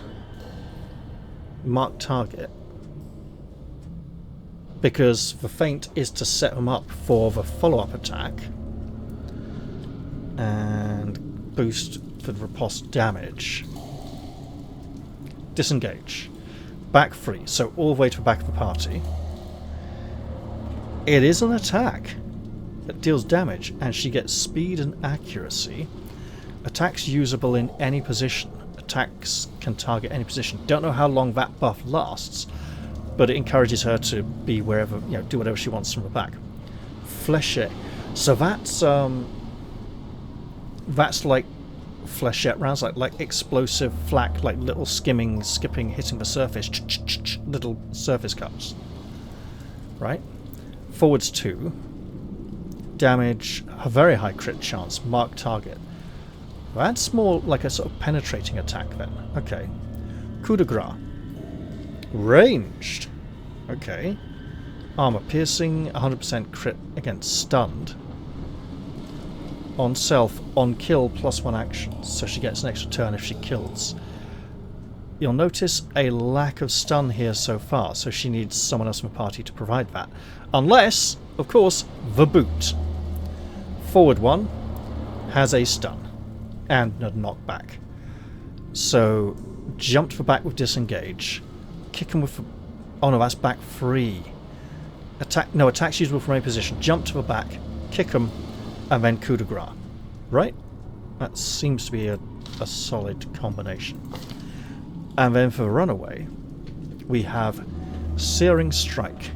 [SPEAKER 1] target. Because the feint is to set them up for the follow-up attack. And boost for the riposte damage. Disengage. Back 3, so all the way to the back of the party. It is an attack. It deals damage, and she gets speed and accuracy. Attacks usable in any position. Attacks can target any position. Don't know how long that buff lasts, but it encourages her to be wherever, do whatever she wants from the back. Fléchette. So that's like flechette rounds, like explosive flak, like little skipping, hitting the surface, little surface cuts. Right? Forwards 2. Damage, a very high crit chance, mark target. That's more like a sort of penetrating attack then. Okay. Coup de grace. Ranged. Okay. Armor piercing, 100% crit against stunned. On self, on kill, +1 action, so she gets an extra turn if she kills. You'll notice a lack of stun here so far, so she needs someone else from the party to provide that. Unless, of course, the boot. Forward 1 has a stun and a knockback. So jump to the back with disengage. Kick him with... Oh no, that's back 3. Attacks usable from any position. Jump to the back, kick him, and then coup de grace. Right? That seems to be a solid combination. And then for Runaway, we have Searing Strike.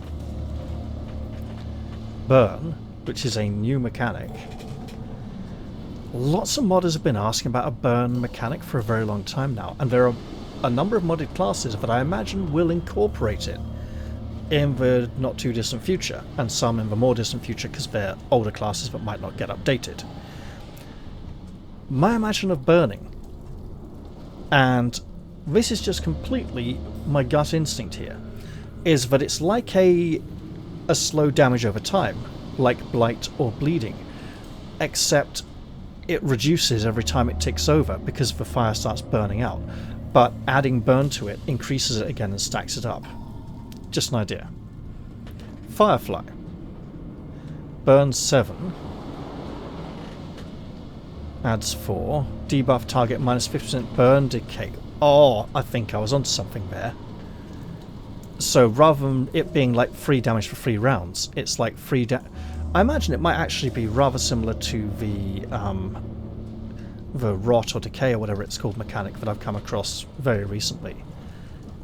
[SPEAKER 1] Burn, which is a new mechanic. Lots of modders have been asking about a burn mechanic for a very long time now, and there are a number of modded classes that I imagine will incorporate it in the not too distant future, and some in the more distant future because they're older classes that might not get updated. My imagine of burning, and this is just completely my gut instinct here, is that it's like a slow damage over time, like blight or bleeding, except it reduces every time it ticks over because the fire starts burning out, but adding burn to it increases it again and stacks it up. Just an idea. Firefly. Burn 7. Adds 4. Debuff target minus 50% burn decay. Oh, I think I was onto something there. So rather than it being like 3 damage for 3 rounds, it's like 3 I imagine it might actually be rather similar to the rot or decay or whatever it's called mechanic that I've come across very recently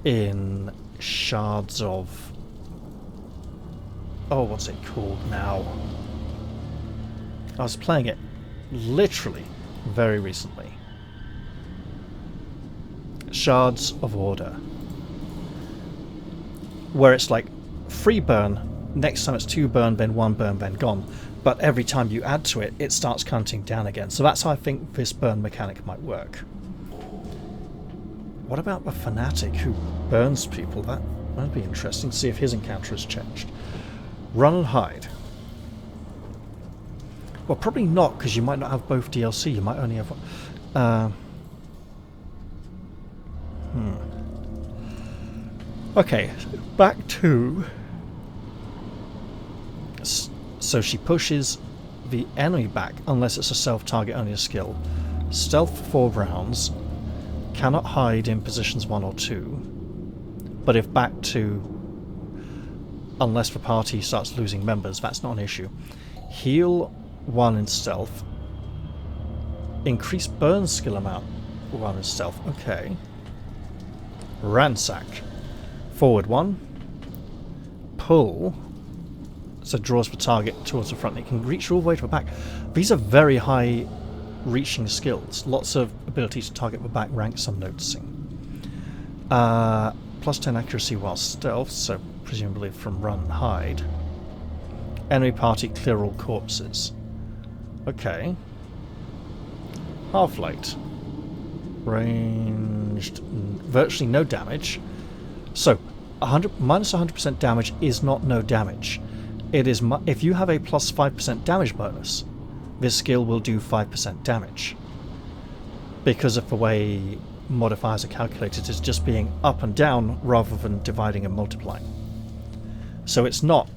[SPEAKER 1] in Shards of... Oh, what's it called now? I was playing it literally very recently. Shards of Order. Where it's like 3 burn, next time it's 2 burn, then 1 burn, then gone. But every time you add to it, it starts counting down again. So that's how I think this burn mechanic might work. What about the Fanatic who burns people? That might be interesting to see if his encounter has changed. Run and hide. Well, probably not, because you might not have both DLC. You might only have one. Okay, back to... So she pushes the enemy back unless it's a self-target only a skill. Stealth for 4 rounds. Cannot hide in positions 1 or 2. But if back to... Unless the party starts losing members, that's not an issue. Heal 1 in stealth. Increase burn skill amount 1 in stealth. Okay. Ransack. Forward 1. Pull. So draws the target towards the front. It can reach all the way to the back. These are very high reaching skills. Lots of ability to target the back ranks I'm noticing. Plus 10 accuracy while stealth, so presumably from run and hide. Enemy party clear all corpses. Okay. Half-light. Ranged. Virtually no damage. So, minus 100% damage is not no damage. It is if you have a plus 5% damage bonus, this skill will do 5% damage. Because of the way modifiers are calculated, it's just being up and down rather than dividing and multiplying. So it's not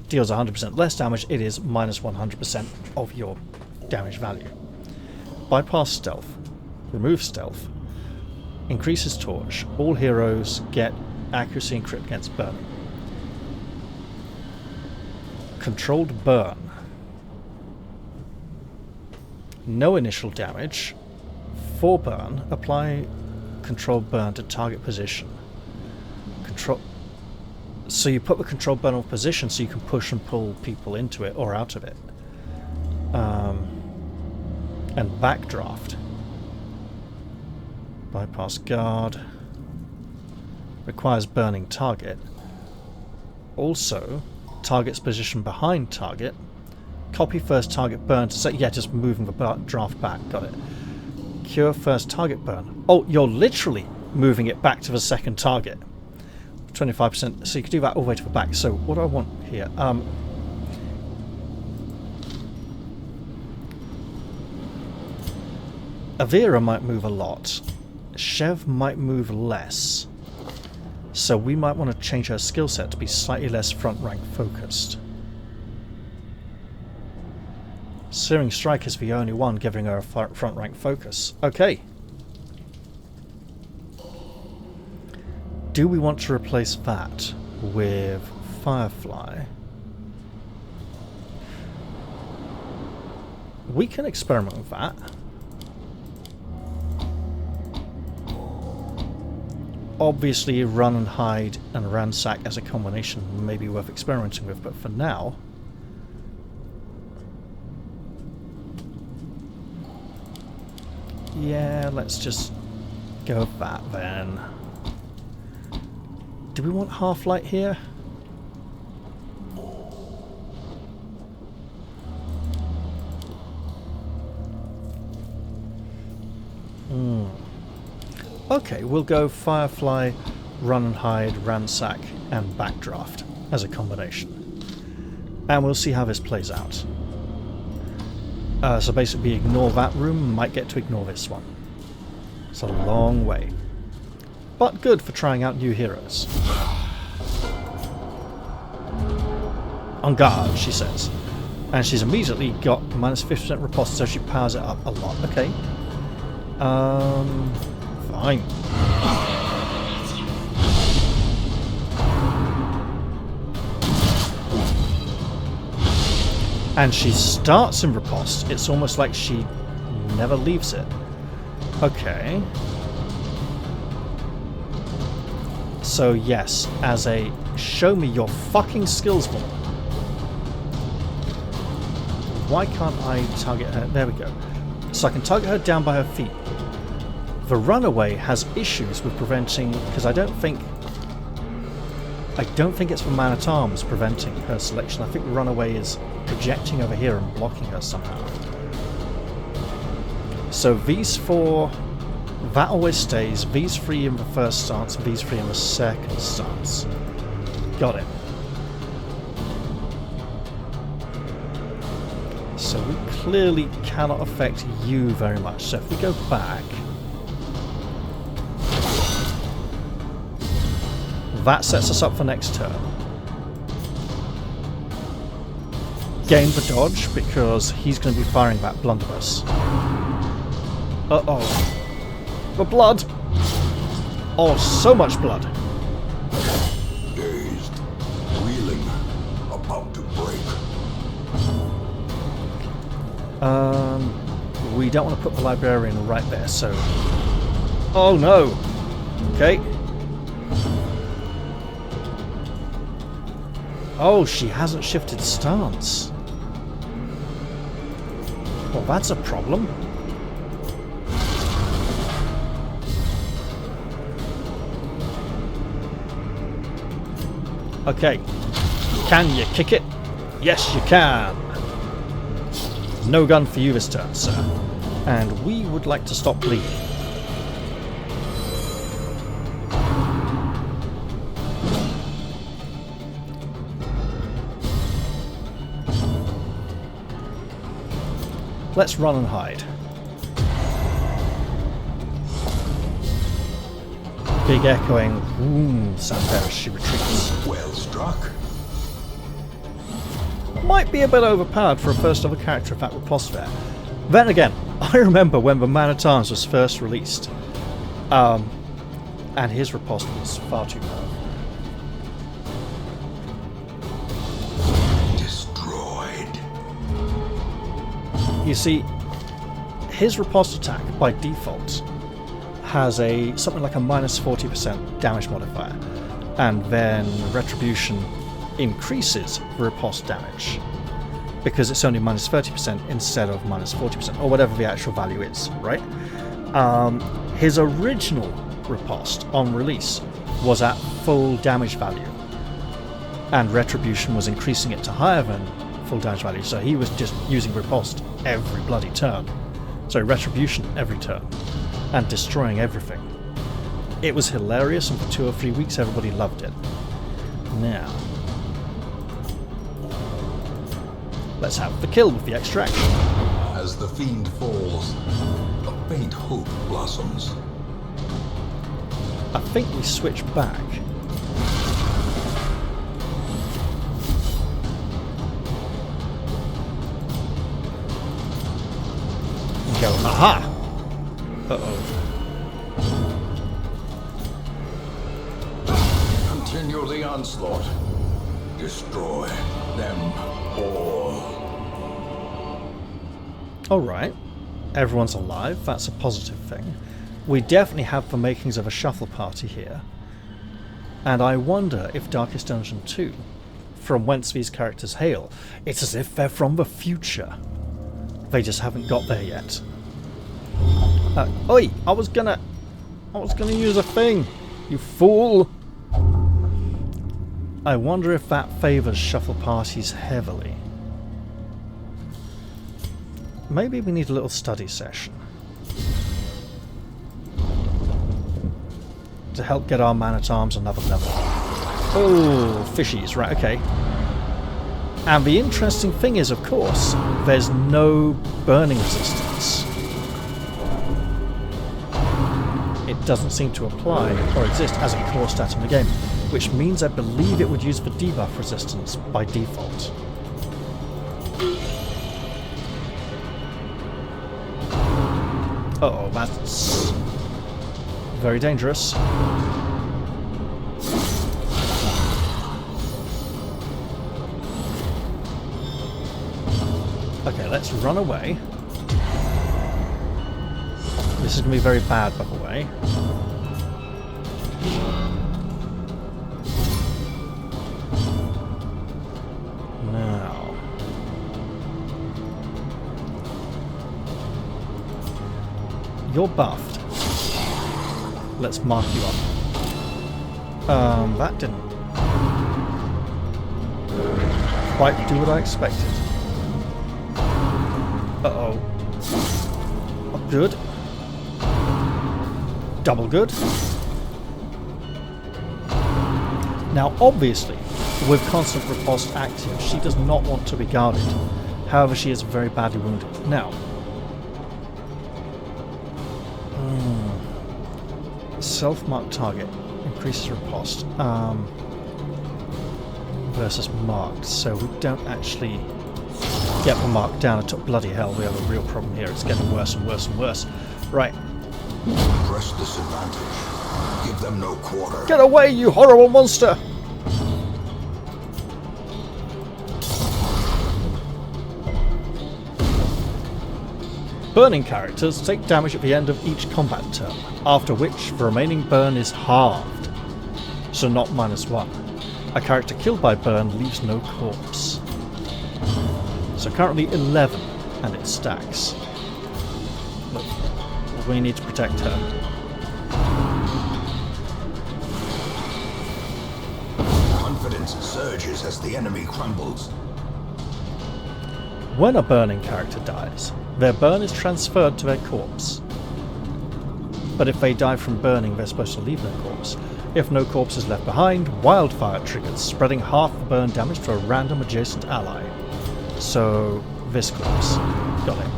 [SPEAKER 1] deals 100% less damage, it is minus 100% of your damage value. Bypass stealth. Remove stealth. Increases torch. All heroes get accuracy and crit against burning. Controlled burn. No initial damage. For burn, apply controlled burn to target position. So you put the controlled burn on position so you can push and pull people into it or out of it. And backdraft. Bypass guard. Requires burning target. Also, target's position behind target. Copy first target burn to say, yeah, just moving the draft back. Got it. Cure first target burn. Oh, you're literally moving it back to the second target. 25%. So you can do that all the way to the back. So what do I want here? Avira might move a lot. Chev might move less. So we might want to change her skill set to be slightly less front rank focused. Searing Strike is the only one giving her a front rank focus. Okay. Do we want to replace that with Firefly? We can experiment with that. Obviously, Run and Hide and Ransack as a combination may be worth experimenting with, but for now... Yeah, let's just go with that then. Do we want Half-Light here? Okay, we'll go Firefly, Run and Hide, Ransack, and Backdraft as a combination. And we'll see how this plays out. So basically ignore that room, might get to ignore this one. It's a long way. But good for trying out new heroes. On guard, she says. And she's immediately got minus 50% riposte, so she powers it up a lot. Okay. Fine. And she starts in riposte. It's almost like she never leaves it. Okay. So yes, as a show me your fucking skills woman. Why can't I target her? There we go. So I can target her down by her feet. The Runaway has issues with preventing, because I don't think it's the Man-at-Arms preventing her selection. I think Runaway is projecting over here and blocking her somehow. So these four, that always stays. These three in the first stance, these three in the second stance. Got it. So we clearly cannot affect you very much. So if we go back, that sets us up for next turn. Gain the dodge because he's going to be firing that blunderbuss. Uh-oh. The blood! Oh, so much blood!
[SPEAKER 2] Dazed, reeling, about to break.
[SPEAKER 1] We don't want to put the librarian right there, so... Oh no! Okay. Oh, she hasn't shifted stance. Well, that's a problem. Okay. Can you kick it? Yes, you can. No gun for you this turn, sir. And we would like to stop bleeding. Let's run and hide. Big echoing sound there as she retreats.
[SPEAKER 2] Well struck.
[SPEAKER 1] Might be a bit overpowered for a first level character if that were possible. Then again, I remember when the Man-at-Arms was first released, and his riposte was far too powerful.
[SPEAKER 2] Destroyed.
[SPEAKER 1] You see, his riposte attack by default has something like a minus 40% damage modifier, and then retribution increases the riposte damage because it's only minus 30% instead of minus 40%, or whatever the actual value is, right? His original riposte on release was at full damage value, and retribution was increasing it to higher than full damage value, so he was just using riposte every bloody turn. So retribution every turn, and destroying everything. It was hilarious, and for 2 or 3 weeks everybody loved it. Now, let's have the kill with the extraction.
[SPEAKER 2] As the fiend falls, a faint hope blossoms.
[SPEAKER 1] I think we switch back. And go, aha! Uh-oh.
[SPEAKER 2] Continue the onslaught. Destroy them all.
[SPEAKER 1] Alright. Everyone's alive. That's a positive thing. We definitely have the makings of a shuffle party here. And I wonder if Darkest Dungeon 2, from whence these characters hail, it's as if they're from the future. They just haven't got there yet. Oi! I was gonna use a thing! You fool! I wonder if that favours shuffle parties heavily. Maybe we need a little study session to help get our Man-at-Arms another level. Oh, fishies, right, okay. And the interesting thing is, of course, there's no burning resistance. It doesn't seem to apply or exist as a core stat in the game, which means I believe it would use the debuff resistance by default. Uh-oh, that's very dangerous. Okay, let's run away. This is going to be very bad, by the way. Now. You're buffed. Let's mark you up. That didn't quite do what I expected. Uh-oh. Good. Double good. Now, obviously, with constant riposte active, she does not want to be guarded. However, she is very badly wounded. Now, self-marked target increases riposte versus marked, so we don't actually get the mark down. Bloody hell, we have a real problem here. It's getting worse and worse and worse. Right.
[SPEAKER 2] Press this advantage. Give them no quarter.
[SPEAKER 1] Get away, you horrible monster! Burning characters take damage at the end of each combat turn, after which the remaining burn is halved, so not -1. A character killed by burn leaves no corpse. So currently 11, and it stacks. Look, we need to protect her.
[SPEAKER 2] Confidence surges as the enemy crumbles.
[SPEAKER 1] When a burning character dies, their burn is transferred to their corpse. But if they die from burning, they're supposed to leave their corpse. If no corpse is left behind, wildfire triggers, spreading half the burn damage to a random adjacent ally. So, this corpse. Got it.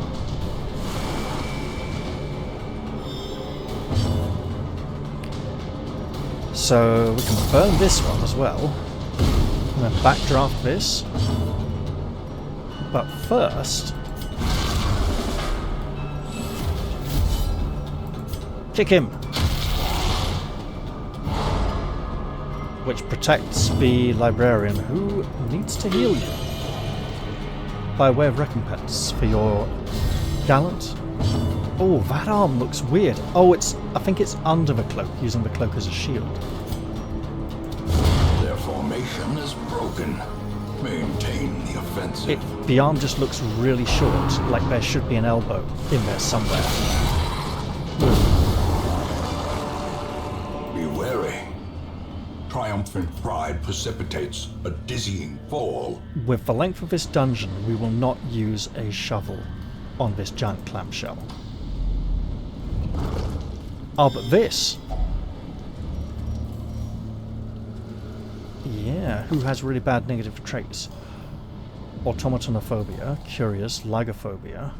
[SPEAKER 1] So, we can burn this one as well. And then backdraft this. But first... kick him! Which protects the librarian, who needs to heal you. By way of recompense for your gallant... Oh, that arm looks weird. Oh, I think it's under the cloak, using the cloak as a shield.
[SPEAKER 2] Their formation is broken. Maintain the offensive.
[SPEAKER 1] The arm just looks really short, like there should be an elbow in there somewhere.
[SPEAKER 2] Be wary. Triumphant pride precipitates a dizzying fall.
[SPEAKER 1] With the length of this dungeon, we will not use a shovel on this giant clamshell. Oh, but this... yeah, who has really bad negative traits? Automatonophobia, curious, lygophobia.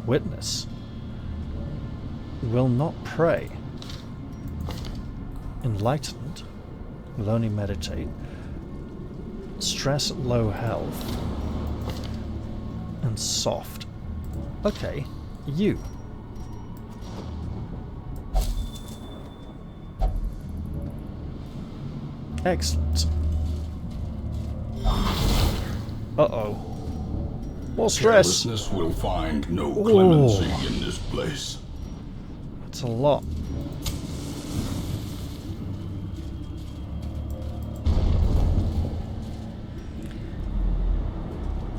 [SPEAKER 1] Witness. Will not pray. Enlightened. Will only meditate. Stress, low health. And soft. Okay, you. Excellent. Uh-oh. More stress.
[SPEAKER 2] Carelessness will find no clemency in this place.
[SPEAKER 1] That's a lot.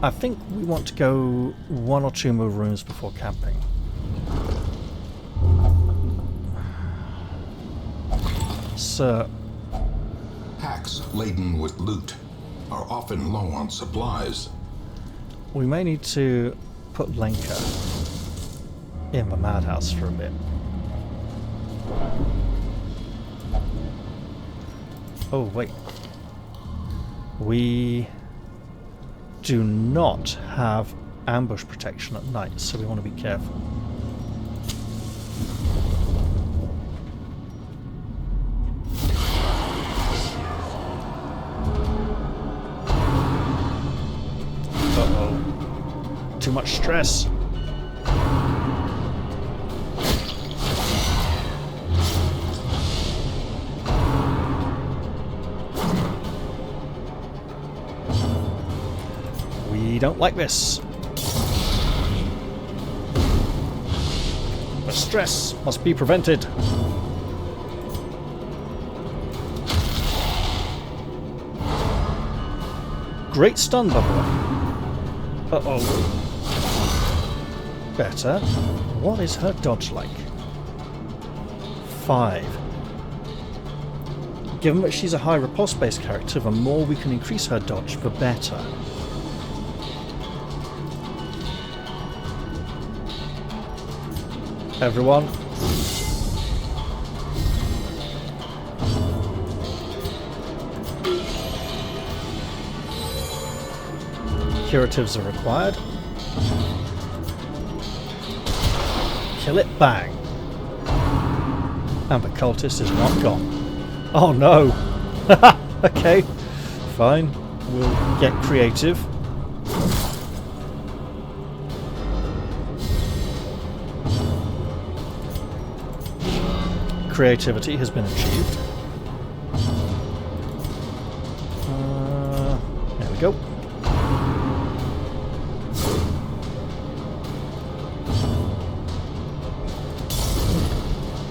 [SPEAKER 1] I think we want to go 1 or 2 more rooms before camping. Sir.
[SPEAKER 2] Packs laden with loot are often low on supplies.
[SPEAKER 1] We may need to put Lenka in the madhouse for a bit. Oh, wait. We do not have ambush protection at night, so we want to be careful. Uh-oh. Too much stress. We don't like this. The stress must be prevented. Great stun, by the way. Uh-oh. Better. What is her dodge like? 5. Given that she's a high riposte-based character, the more we can increase her dodge, the better. Everyone. Curatives are required. Kill it, bang. And the cultist is not gone. Oh no! Okay, fine. We'll get creative. Creativity has been achieved. There we go.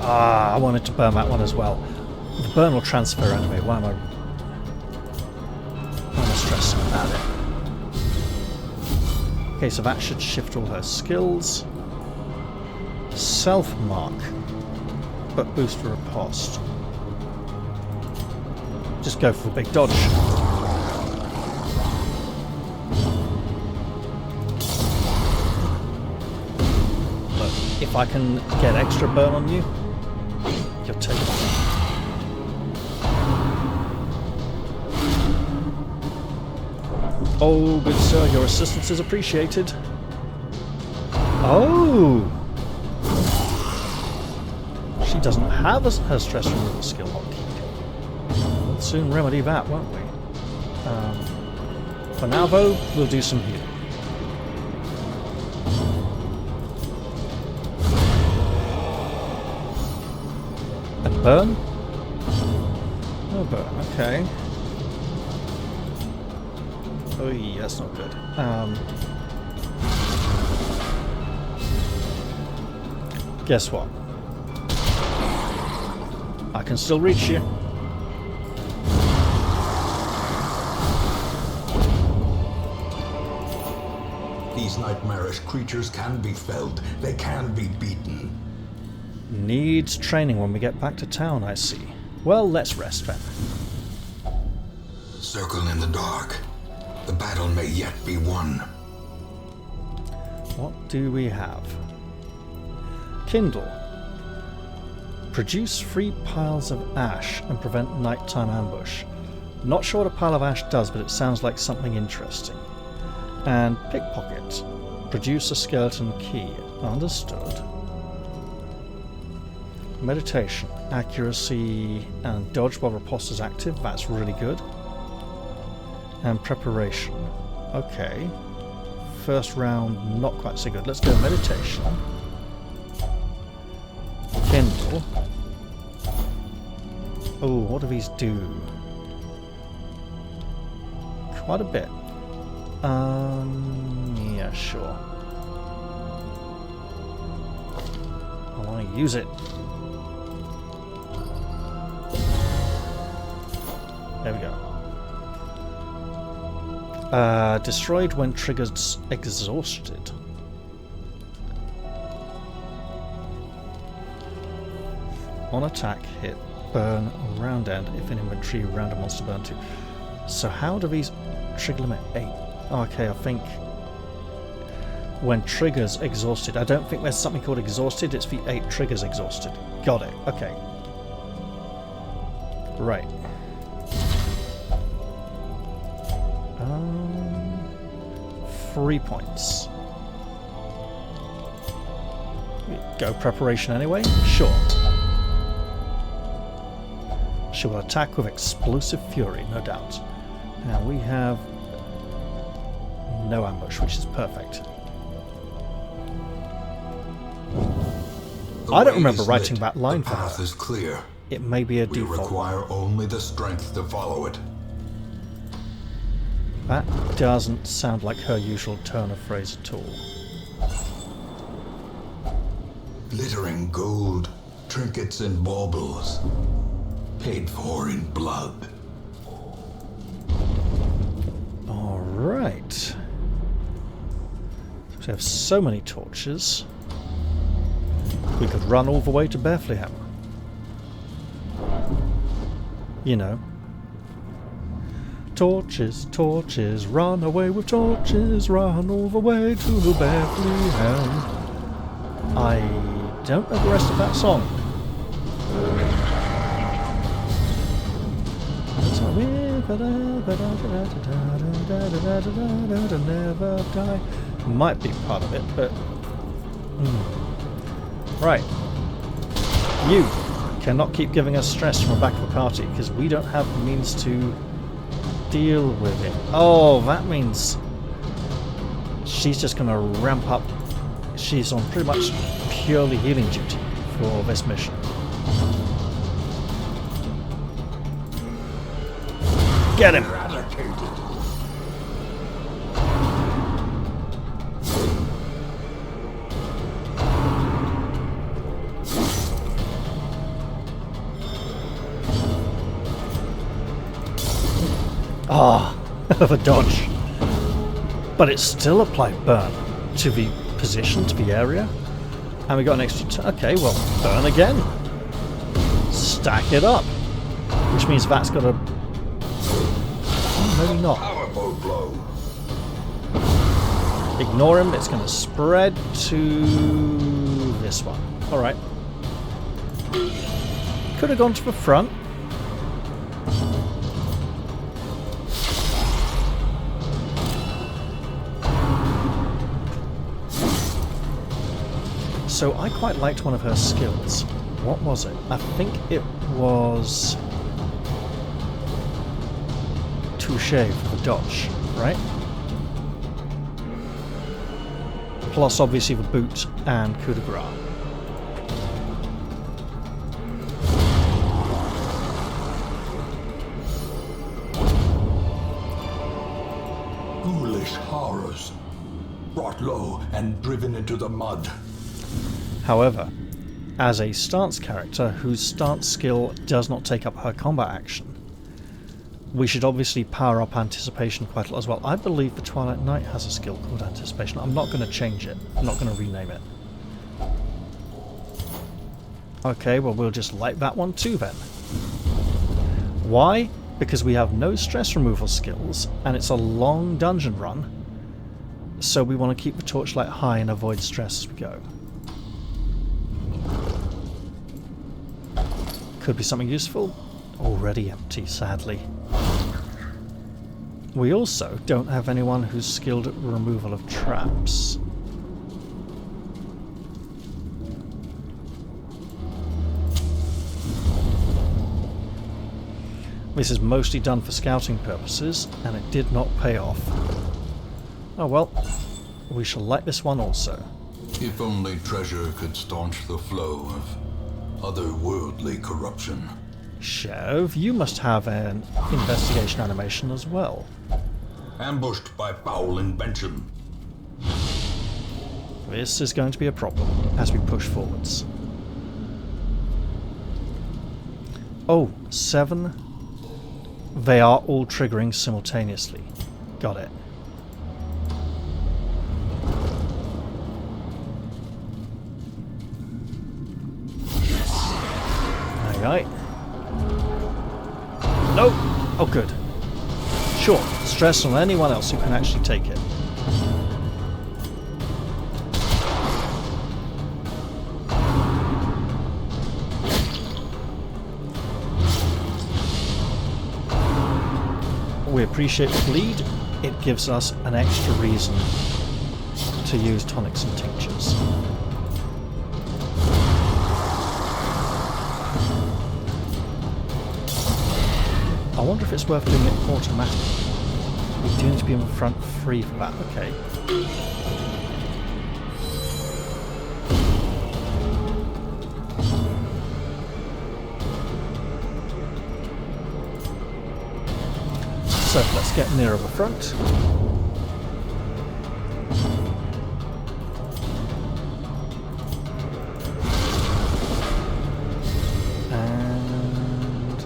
[SPEAKER 1] I wanted to burn that one as well. The burn will transfer anyway. Why am I stressing about it? Okay, so that should shift all her skills. Self-mark, but boost for riposte. Just go for the big dodge. Look, if I can get extra burn on you, you'll take it. Oh, good sir, your assistance is appreciated. Oh! She doesn't have her stress removal skill hotkey. We'll soon remedy that, won't we? For now, though, we'll do some healing. And burn? No burn, okay. Oh, yeah, that's not good. Guess what? I can still reach you.
[SPEAKER 2] These nightmarish creatures can be felled. They can be beaten.
[SPEAKER 1] Needs training when we get back to town, I see. Well, let's rest then.
[SPEAKER 2] Circle in the dark. The battle may yet be won.
[SPEAKER 1] What do we have? Kindle. Produce 3 piles of ash and prevent nighttime ambush. Not sure what a pile of ash does, but it sounds like something interesting. And pickpocket. Produce a skeleton key. Understood. Meditation. Accuracy and dodge while riposte is active. That's really good. And preparation. Okay. First round, not quite so good. Let's go meditation. Kindle. Oh, what do these do? Quite a bit. Yeah, sure. I want to use it. There we go. Destroyed when triggered exhausted. On attack, hit, burn, round end. If in inventory, round a monster burn to. So how do these trigger limit 8? Oh, okay, I think when triggers exhausted. I don't think there's something called exhausted. It's the 8 triggers exhausted. Got it. Okay. Right. 3 points. Go preparation anyway? Sure. She will attack with explosive fury, no doubt. Now we have no ambush, which is perfect. I don't remember writing that line for her.
[SPEAKER 2] The path is clear.
[SPEAKER 1] It may be a
[SPEAKER 2] We
[SPEAKER 1] default.
[SPEAKER 2] require only the strength to follow it.
[SPEAKER 1] That doesn't sound like her usual turn of phrase at all.
[SPEAKER 2] Glittering gold, trinkets and baubles, paid for in blood.
[SPEAKER 1] Alright. So we have so many torches. We could run all the way to Bethlehem. You know. Torches, torches, run away with torches, run all the way to Bethlehem. I don't know the rest of that song. Never die. Might be part of it, but... Right. You cannot keep giving us stress from the back of the party, because we don't have the means to deal with it. Oh, that means she's just going to ramp up. She's on pretty much purely healing duty for this mission. Get him! Ah, the dodge. But it still applied burn to the position, to the area. And we got an extra... Okay, well, burn again. Stack it up. Which means that's got a... Maybe not.
[SPEAKER 2] Powerful blow.
[SPEAKER 1] Ignore him. It's going to spread to this one. Alright. Could have gone to the front. So I quite liked one of her skills. What was it? I think it was... Touche for the dodge, right? Plus obviously the boot and coup de grace.
[SPEAKER 2] Ghoulish horrors, brought low and driven into the mud.
[SPEAKER 1] However, as a stance character whose stance skill does not take up her combat action, we should obviously power up Anticipation quite a lot as well. I believe the Twilight Knight has a skill called Anticipation. I'm not going to change it. I'm not going to rename it. Okay, well we'll just light that one too then. Why? Because we have no stress removal skills, and it's a long dungeon run, so we want to keep the torchlight high and avoid stress as we go. Could be something useful. Already empty, sadly. We also don't have anyone who's skilled at removal of traps. This is mostly done for scouting purposes, and it did not pay off. Oh well, we shall light this one also.
[SPEAKER 2] If only treasure could staunch the flow of otherworldly corruption.
[SPEAKER 1] Chev, you must have an investigation animation as well.
[SPEAKER 2] Ambushed by foul invention.
[SPEAKER 1] This is going to be a problem as we push forwards. Oh, 7. They are all triggering simultaneously. Got it. Alright. No! Oh, good. Sure, stress on anyone else who can actually take it. We appreciate the bleed. It gives us an extra reason to use tonics and tinctures. I wonder if it's worth doing it automatically. We do need to be in the front free for that. Okay. So let's get nearer the front. And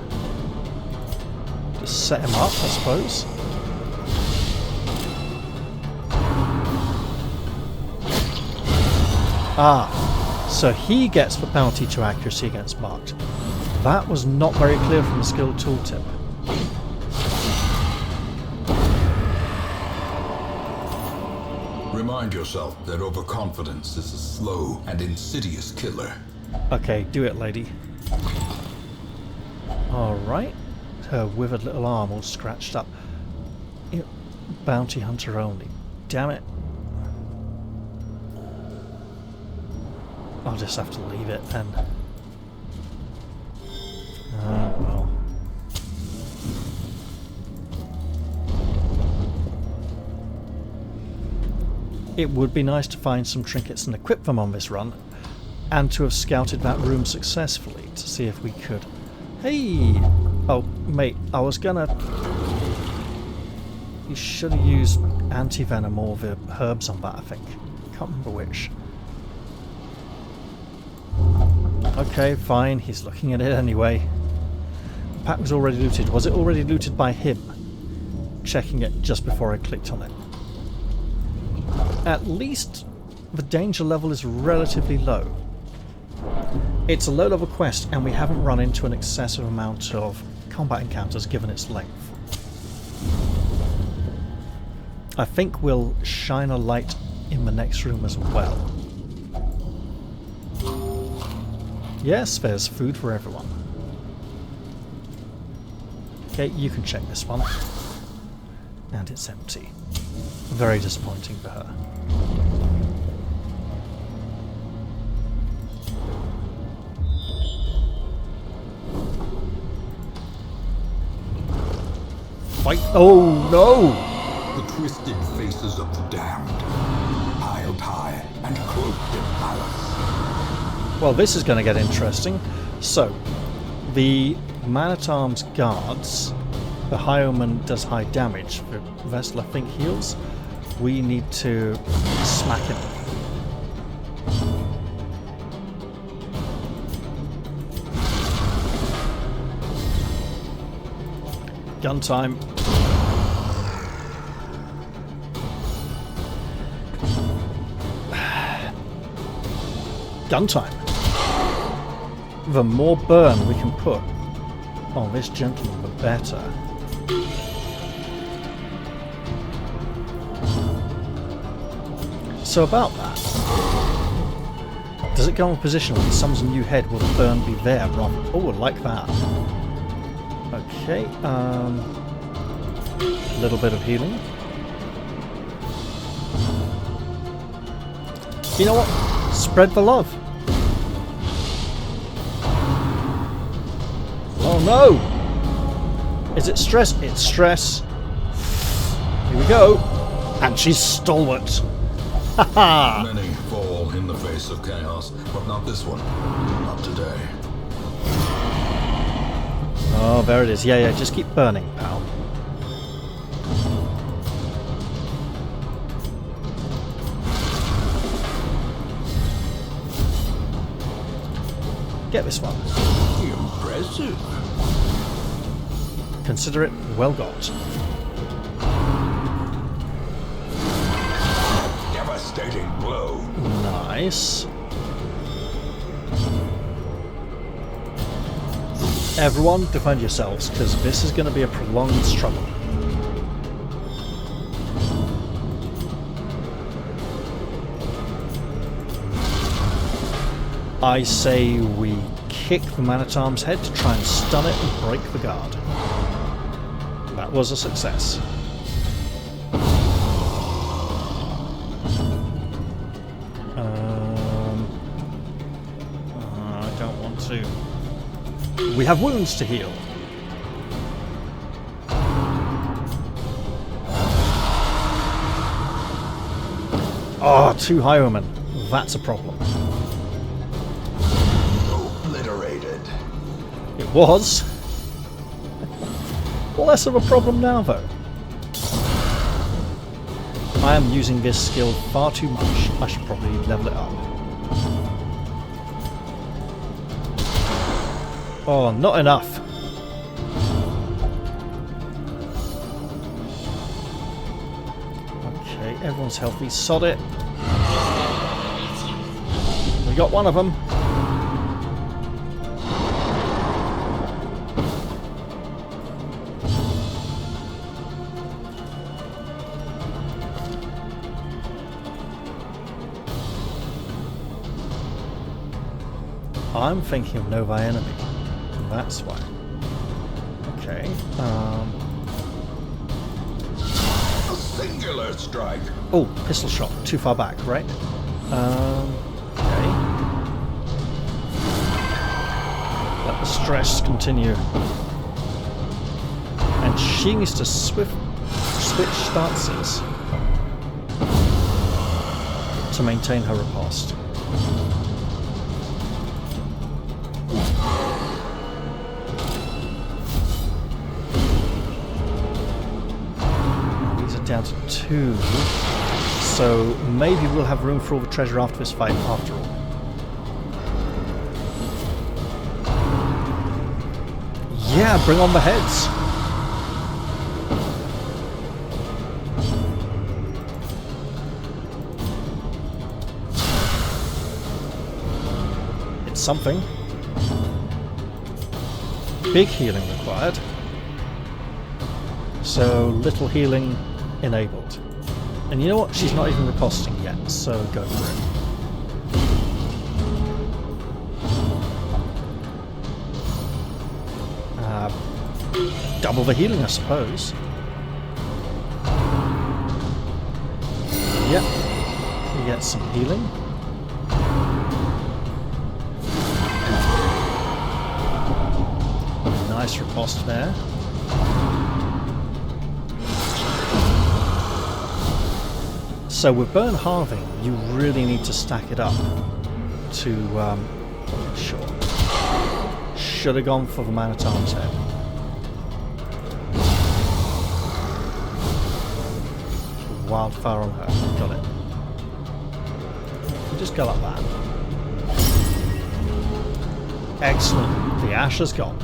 [SPEAKER 1] just set him up, I suppose. Ah, so he gets the penalty to accuracy against marked. That was not very clear from the skill tooltip.
[SPEAKER 2] Remind yourself that overconfidence is a slow and insidious killer.
[SPEAKER 1] Okay, do it, lady. Alright. Her withered little arm all scratched up. Bounty hunter only. Damn it. I'll just have to leave it then. Oh well. It would be nice to find some trinkets and equip them on this run, and to have scouted that room successfully to see if we could. Hey! Oh, mate, I was gonna... You should have used anti-venom or the herbs on that, I think. Can't remember which. Okay, fine, he's looking at it anyway. The pack was already looted. Was it already looted by him? Checking it just before I clicked on it. At least the danger level is relatively low. It's a low-level quest, and we haven't run into an excessive amount of combat encounters given its length. I think we'll shine a light in the next room as well. Yes, there's food for everyone. Okay, you can check this one. And it's empty. Very disappointing for her. Fight! Oh no!
[SPEAKER 2] The twisted faces of the damned, piled high and cloaked in malice.
[SPEAKER 1] Well, this is going to get interesting. So, the man-at-arms guards, the Highwayman does high damage, the Vessel I think heals. We need to smack him. Gun time. Gun time. The more burn we can put on this gentleman, the better. So about that, does it go in a position when he summons a new head, will the burn be there? Oh, I like that. Okay, a little bit of healing. You know what? Spread the love. Oh no! Is it stress? It's stress. Here we go. And she's stalwart. Haha!
[SPEAKER 2] Many fall in the face of chaos, but not this one. Not today.
[SPEAKER 1] Oh, there it is. Yeah, just keep burning, pal. Get this one.
[SPEAKER 2] Impressive.
[SPEAKER 1] Consider it well got.
[SPEAKER 2] Devastating blow.
[SPEAKER 1] Nice. Everyone, defend yourselves, because this is going to be a prolonged struggle. I say we kick the man-at-arms head to try and stun it and break the guard. That was a success. I don't want to. We have wounds to heal. Oh, 2 highwaymen. That's a problem.
[SPEAKER 2] Obliterated.
[SPEAKER 1] It was. Less of a problem now, though. I am using this skill far too much. I should probably level it up. Oh, not enough. Okay, everyone's healthy. Sod it. We got one of them. I'm thinking of Nova enemy. That's why. Okay.
[SPEAKER 2] A singular strike.
[SPEAKER 1] Oh, pistol shot. Too far back, right? Okay. Let the stress continue. And she needs to switch stances to maintain her riposte. Down to 2, so maybe we'll have room for all the treasure after this fight after all. Yeah, bring on the heads. It's something. Big healing required, so little healing enabled. And you know what? She's not even riposting yet, so go for it. Double the healing, I suppose. Yep. We get some healing. Nice riposte there. So with burn halving, you really need to stack it up to, sure. Should have gone for the man at arm's head. Wildfire on her, got it. Just go like that. Excellent, the ash has gone.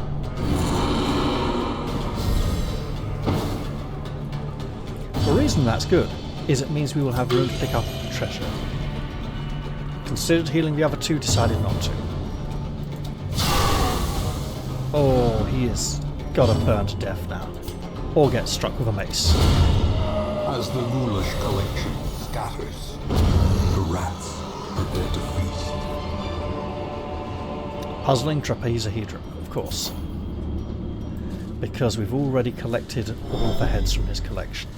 [SPEAKER 1] The reason that's good is it means we will have room to pick up the treasure. Considered healing the other two, decided not to. Oh, he has got to burn to death now. Or get struck with a mace.
[SPEAKER 2] As the ghoulish collection scatters, the rats prepare to feast.
[SPEAKER 1] Puzzling trapezohedron, of course. Because we've already collected all the heads from his collection.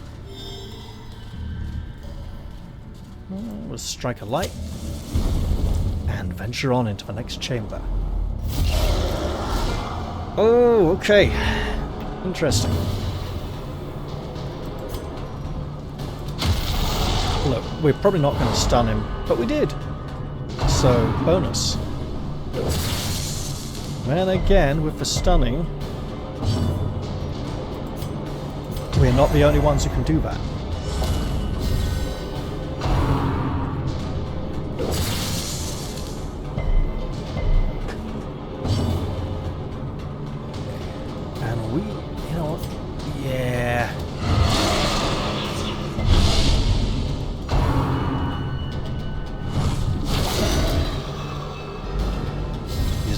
[SPEAKER 1] Let's strike a light and venture on into the next chamber. Oh, okay. Interesting. Look, we're probably not going to stun him, but we did. So, bonus. And again, with the stunning, we're not the only ones who can do that.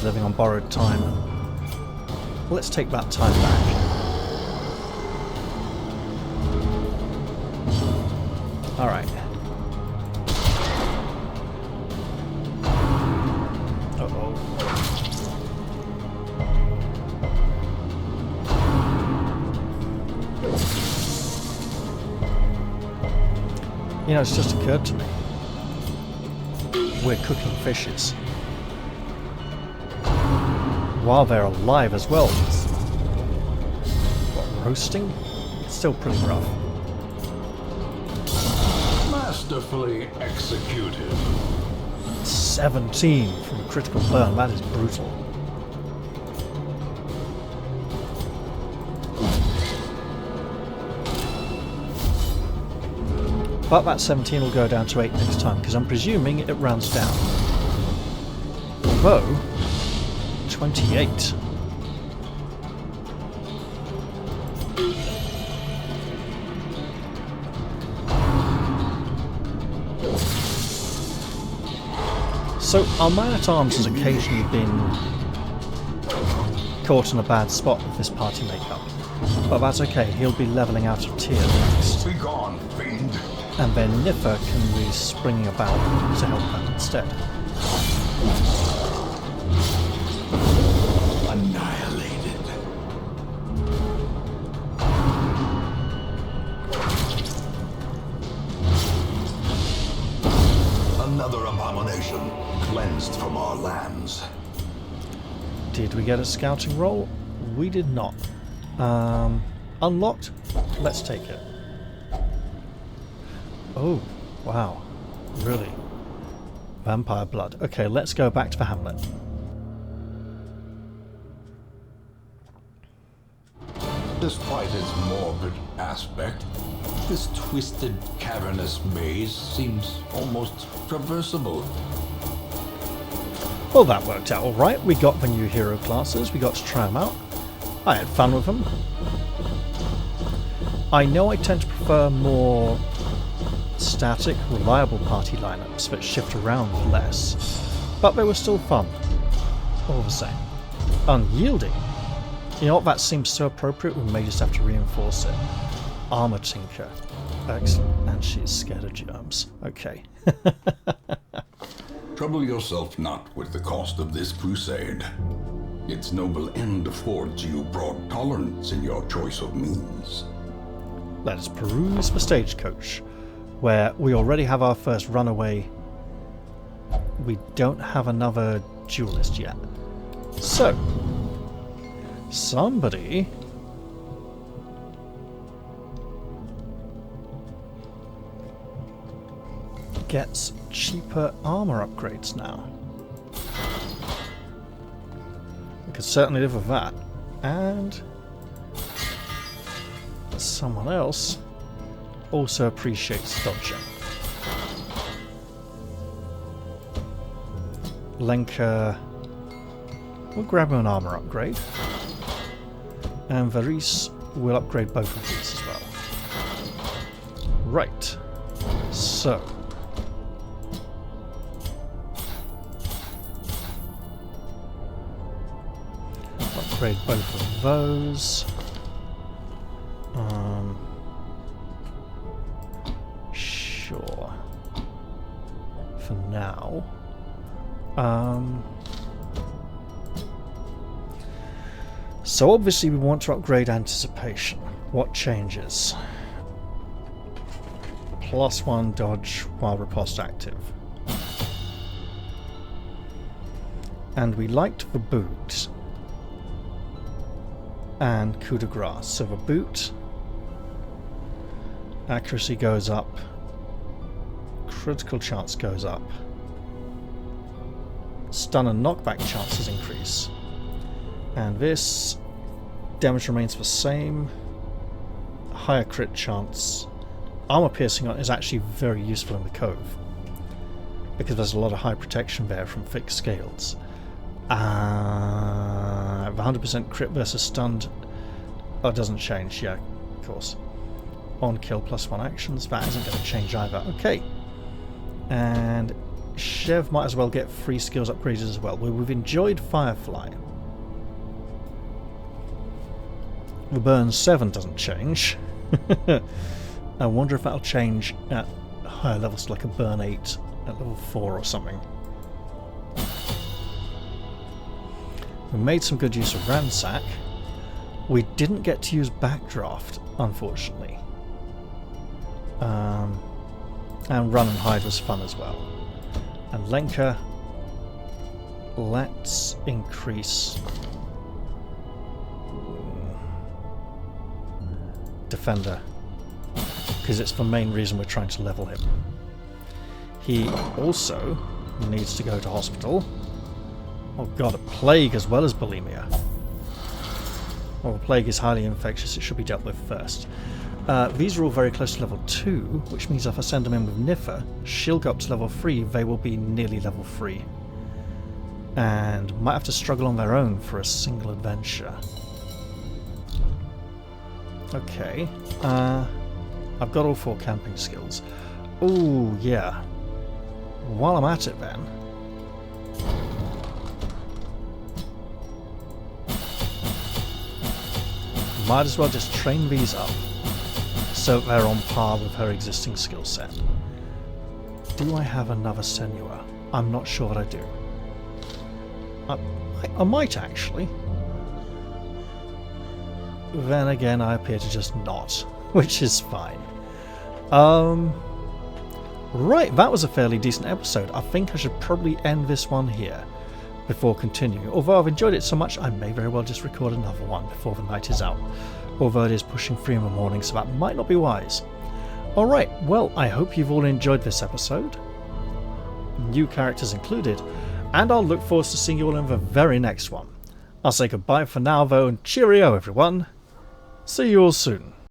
[SPEAKER 1] Living on borrowed time. Let's take that time back. Alright. Uh-oh. You know, it's just occurred to me. We're cooking fishes. While they're alive as well. What, roasting? It's still pretty rough.
[SPEAKER 2] Masterfully executed.
[SPEAKER 1] 17 from a critical burn, that is brutal. But that 17 will go down to 8 next time, because I'm presuming it rounds down. Although, 28. So our man-at-arms has occasionally been caught in a bad spot with this party makeup. But that's okay, he'll be levelling out of tier next.
[SPEAKER 2] Be gone, fiend.
[SPEAKER 1] And then Niffer can be springing about to help out instead.
[SPEAKER 2] Annihilated. Another abomination cleansed from our lands.
[SPEAKER 1] Did we get a scouting roll? We did not. Unlocked? Let's take it. Oh, wow. Really? Vampire blood. Okay, let's go back to the hamlet.
[SPEAKER 2] Despite its morbid aspect, this twisted, cavernous maze seems almost traversable.
[SPEAKER 1] Well, that worked out alright. We got the new hero classes. We got to try them out. I had fun with them. I know I tend to prefer more static, reliable party lineups that shift around less, but they were still fun. All the same. Unyielding. You know what, that seems so appropriate, we may just have to reinforce it. Armor Tinker. Excellent. And she's scared of germs. Okay.
[SPEAKER 2] Trouble yourself not with the cost of this crusade. Its noble end affords you broad tolerance in your choice of means.
[SPEAKER 1] Let us peruse the stagecoach, where we already have our first Runaway. We don't have another Duelist yet. So, somebody gets cheaper armor upgrades now. We could certainly live with that. And someone else also appreciates dodging. Lenka will grab him an armor upgrade. And Varys will upgrade both of these as well. Right. So. Upgrade both of those. Sure. For now. So obviously we want to upgrade anticipation. What changes? +1 dodge while riposte active. And we liked the boot. And coup de grace. So the boot, accuracy goes up, critical chance goes up, stun and knockback chances increase, and this damage remains the same, higher crit chance. Armor piercing is actually very useful in the Cove because there's a lot of high protection there from fixed scales. 100% crit versus stunned. Oh, it doesn't change. Yeah, of course. On kill +1 actions. That isn't going to change either. Okay. And Chev might as well get 3 skills upgraded as well. We've enjoyed Firefly. The burn 7 doesn't change. I wonder if that'll change at higher levels, like a burn 8 at level 4 or something. We made some good use of Ransack. We didn't get to use Backdraft, unfortunately. And Run and Hide was fun as well. And Lenka, let's increase Defender, because it's the main reason we're trying to level him. He also needs to go to hospital. Oh god, a plague as well as bulimia. Well, the plague is highly infectious, it should be dealt with first. These are all very close to level 2, which means if I send them in with Niffer, she'll go up to level 3, they will be nearly level 3. And might have to struggle on their own for a single adventure. Okay, I've got all 4 camping skills. Oh yeah. While I'm at it then, might as well just train these up so they're on par with her existing skill set. Do I have another Senua? I'm not sure that I do. I might actually. Then again, I appear to just not, which is fine. Right, that was a fairly decent episode. I think I should probably end this one here before continuing. Although I've enjoyed it so much, I may very well just record another one before the night is out. Although it is pushing 3 in the morning, so that might not be wise. Alright, well, I hope you've all enjoyed this episode. New characters included. And I'll look forward to seeing you all in the very next one. I'll say goodbye for now though, and cheerio everyone. See you all soon.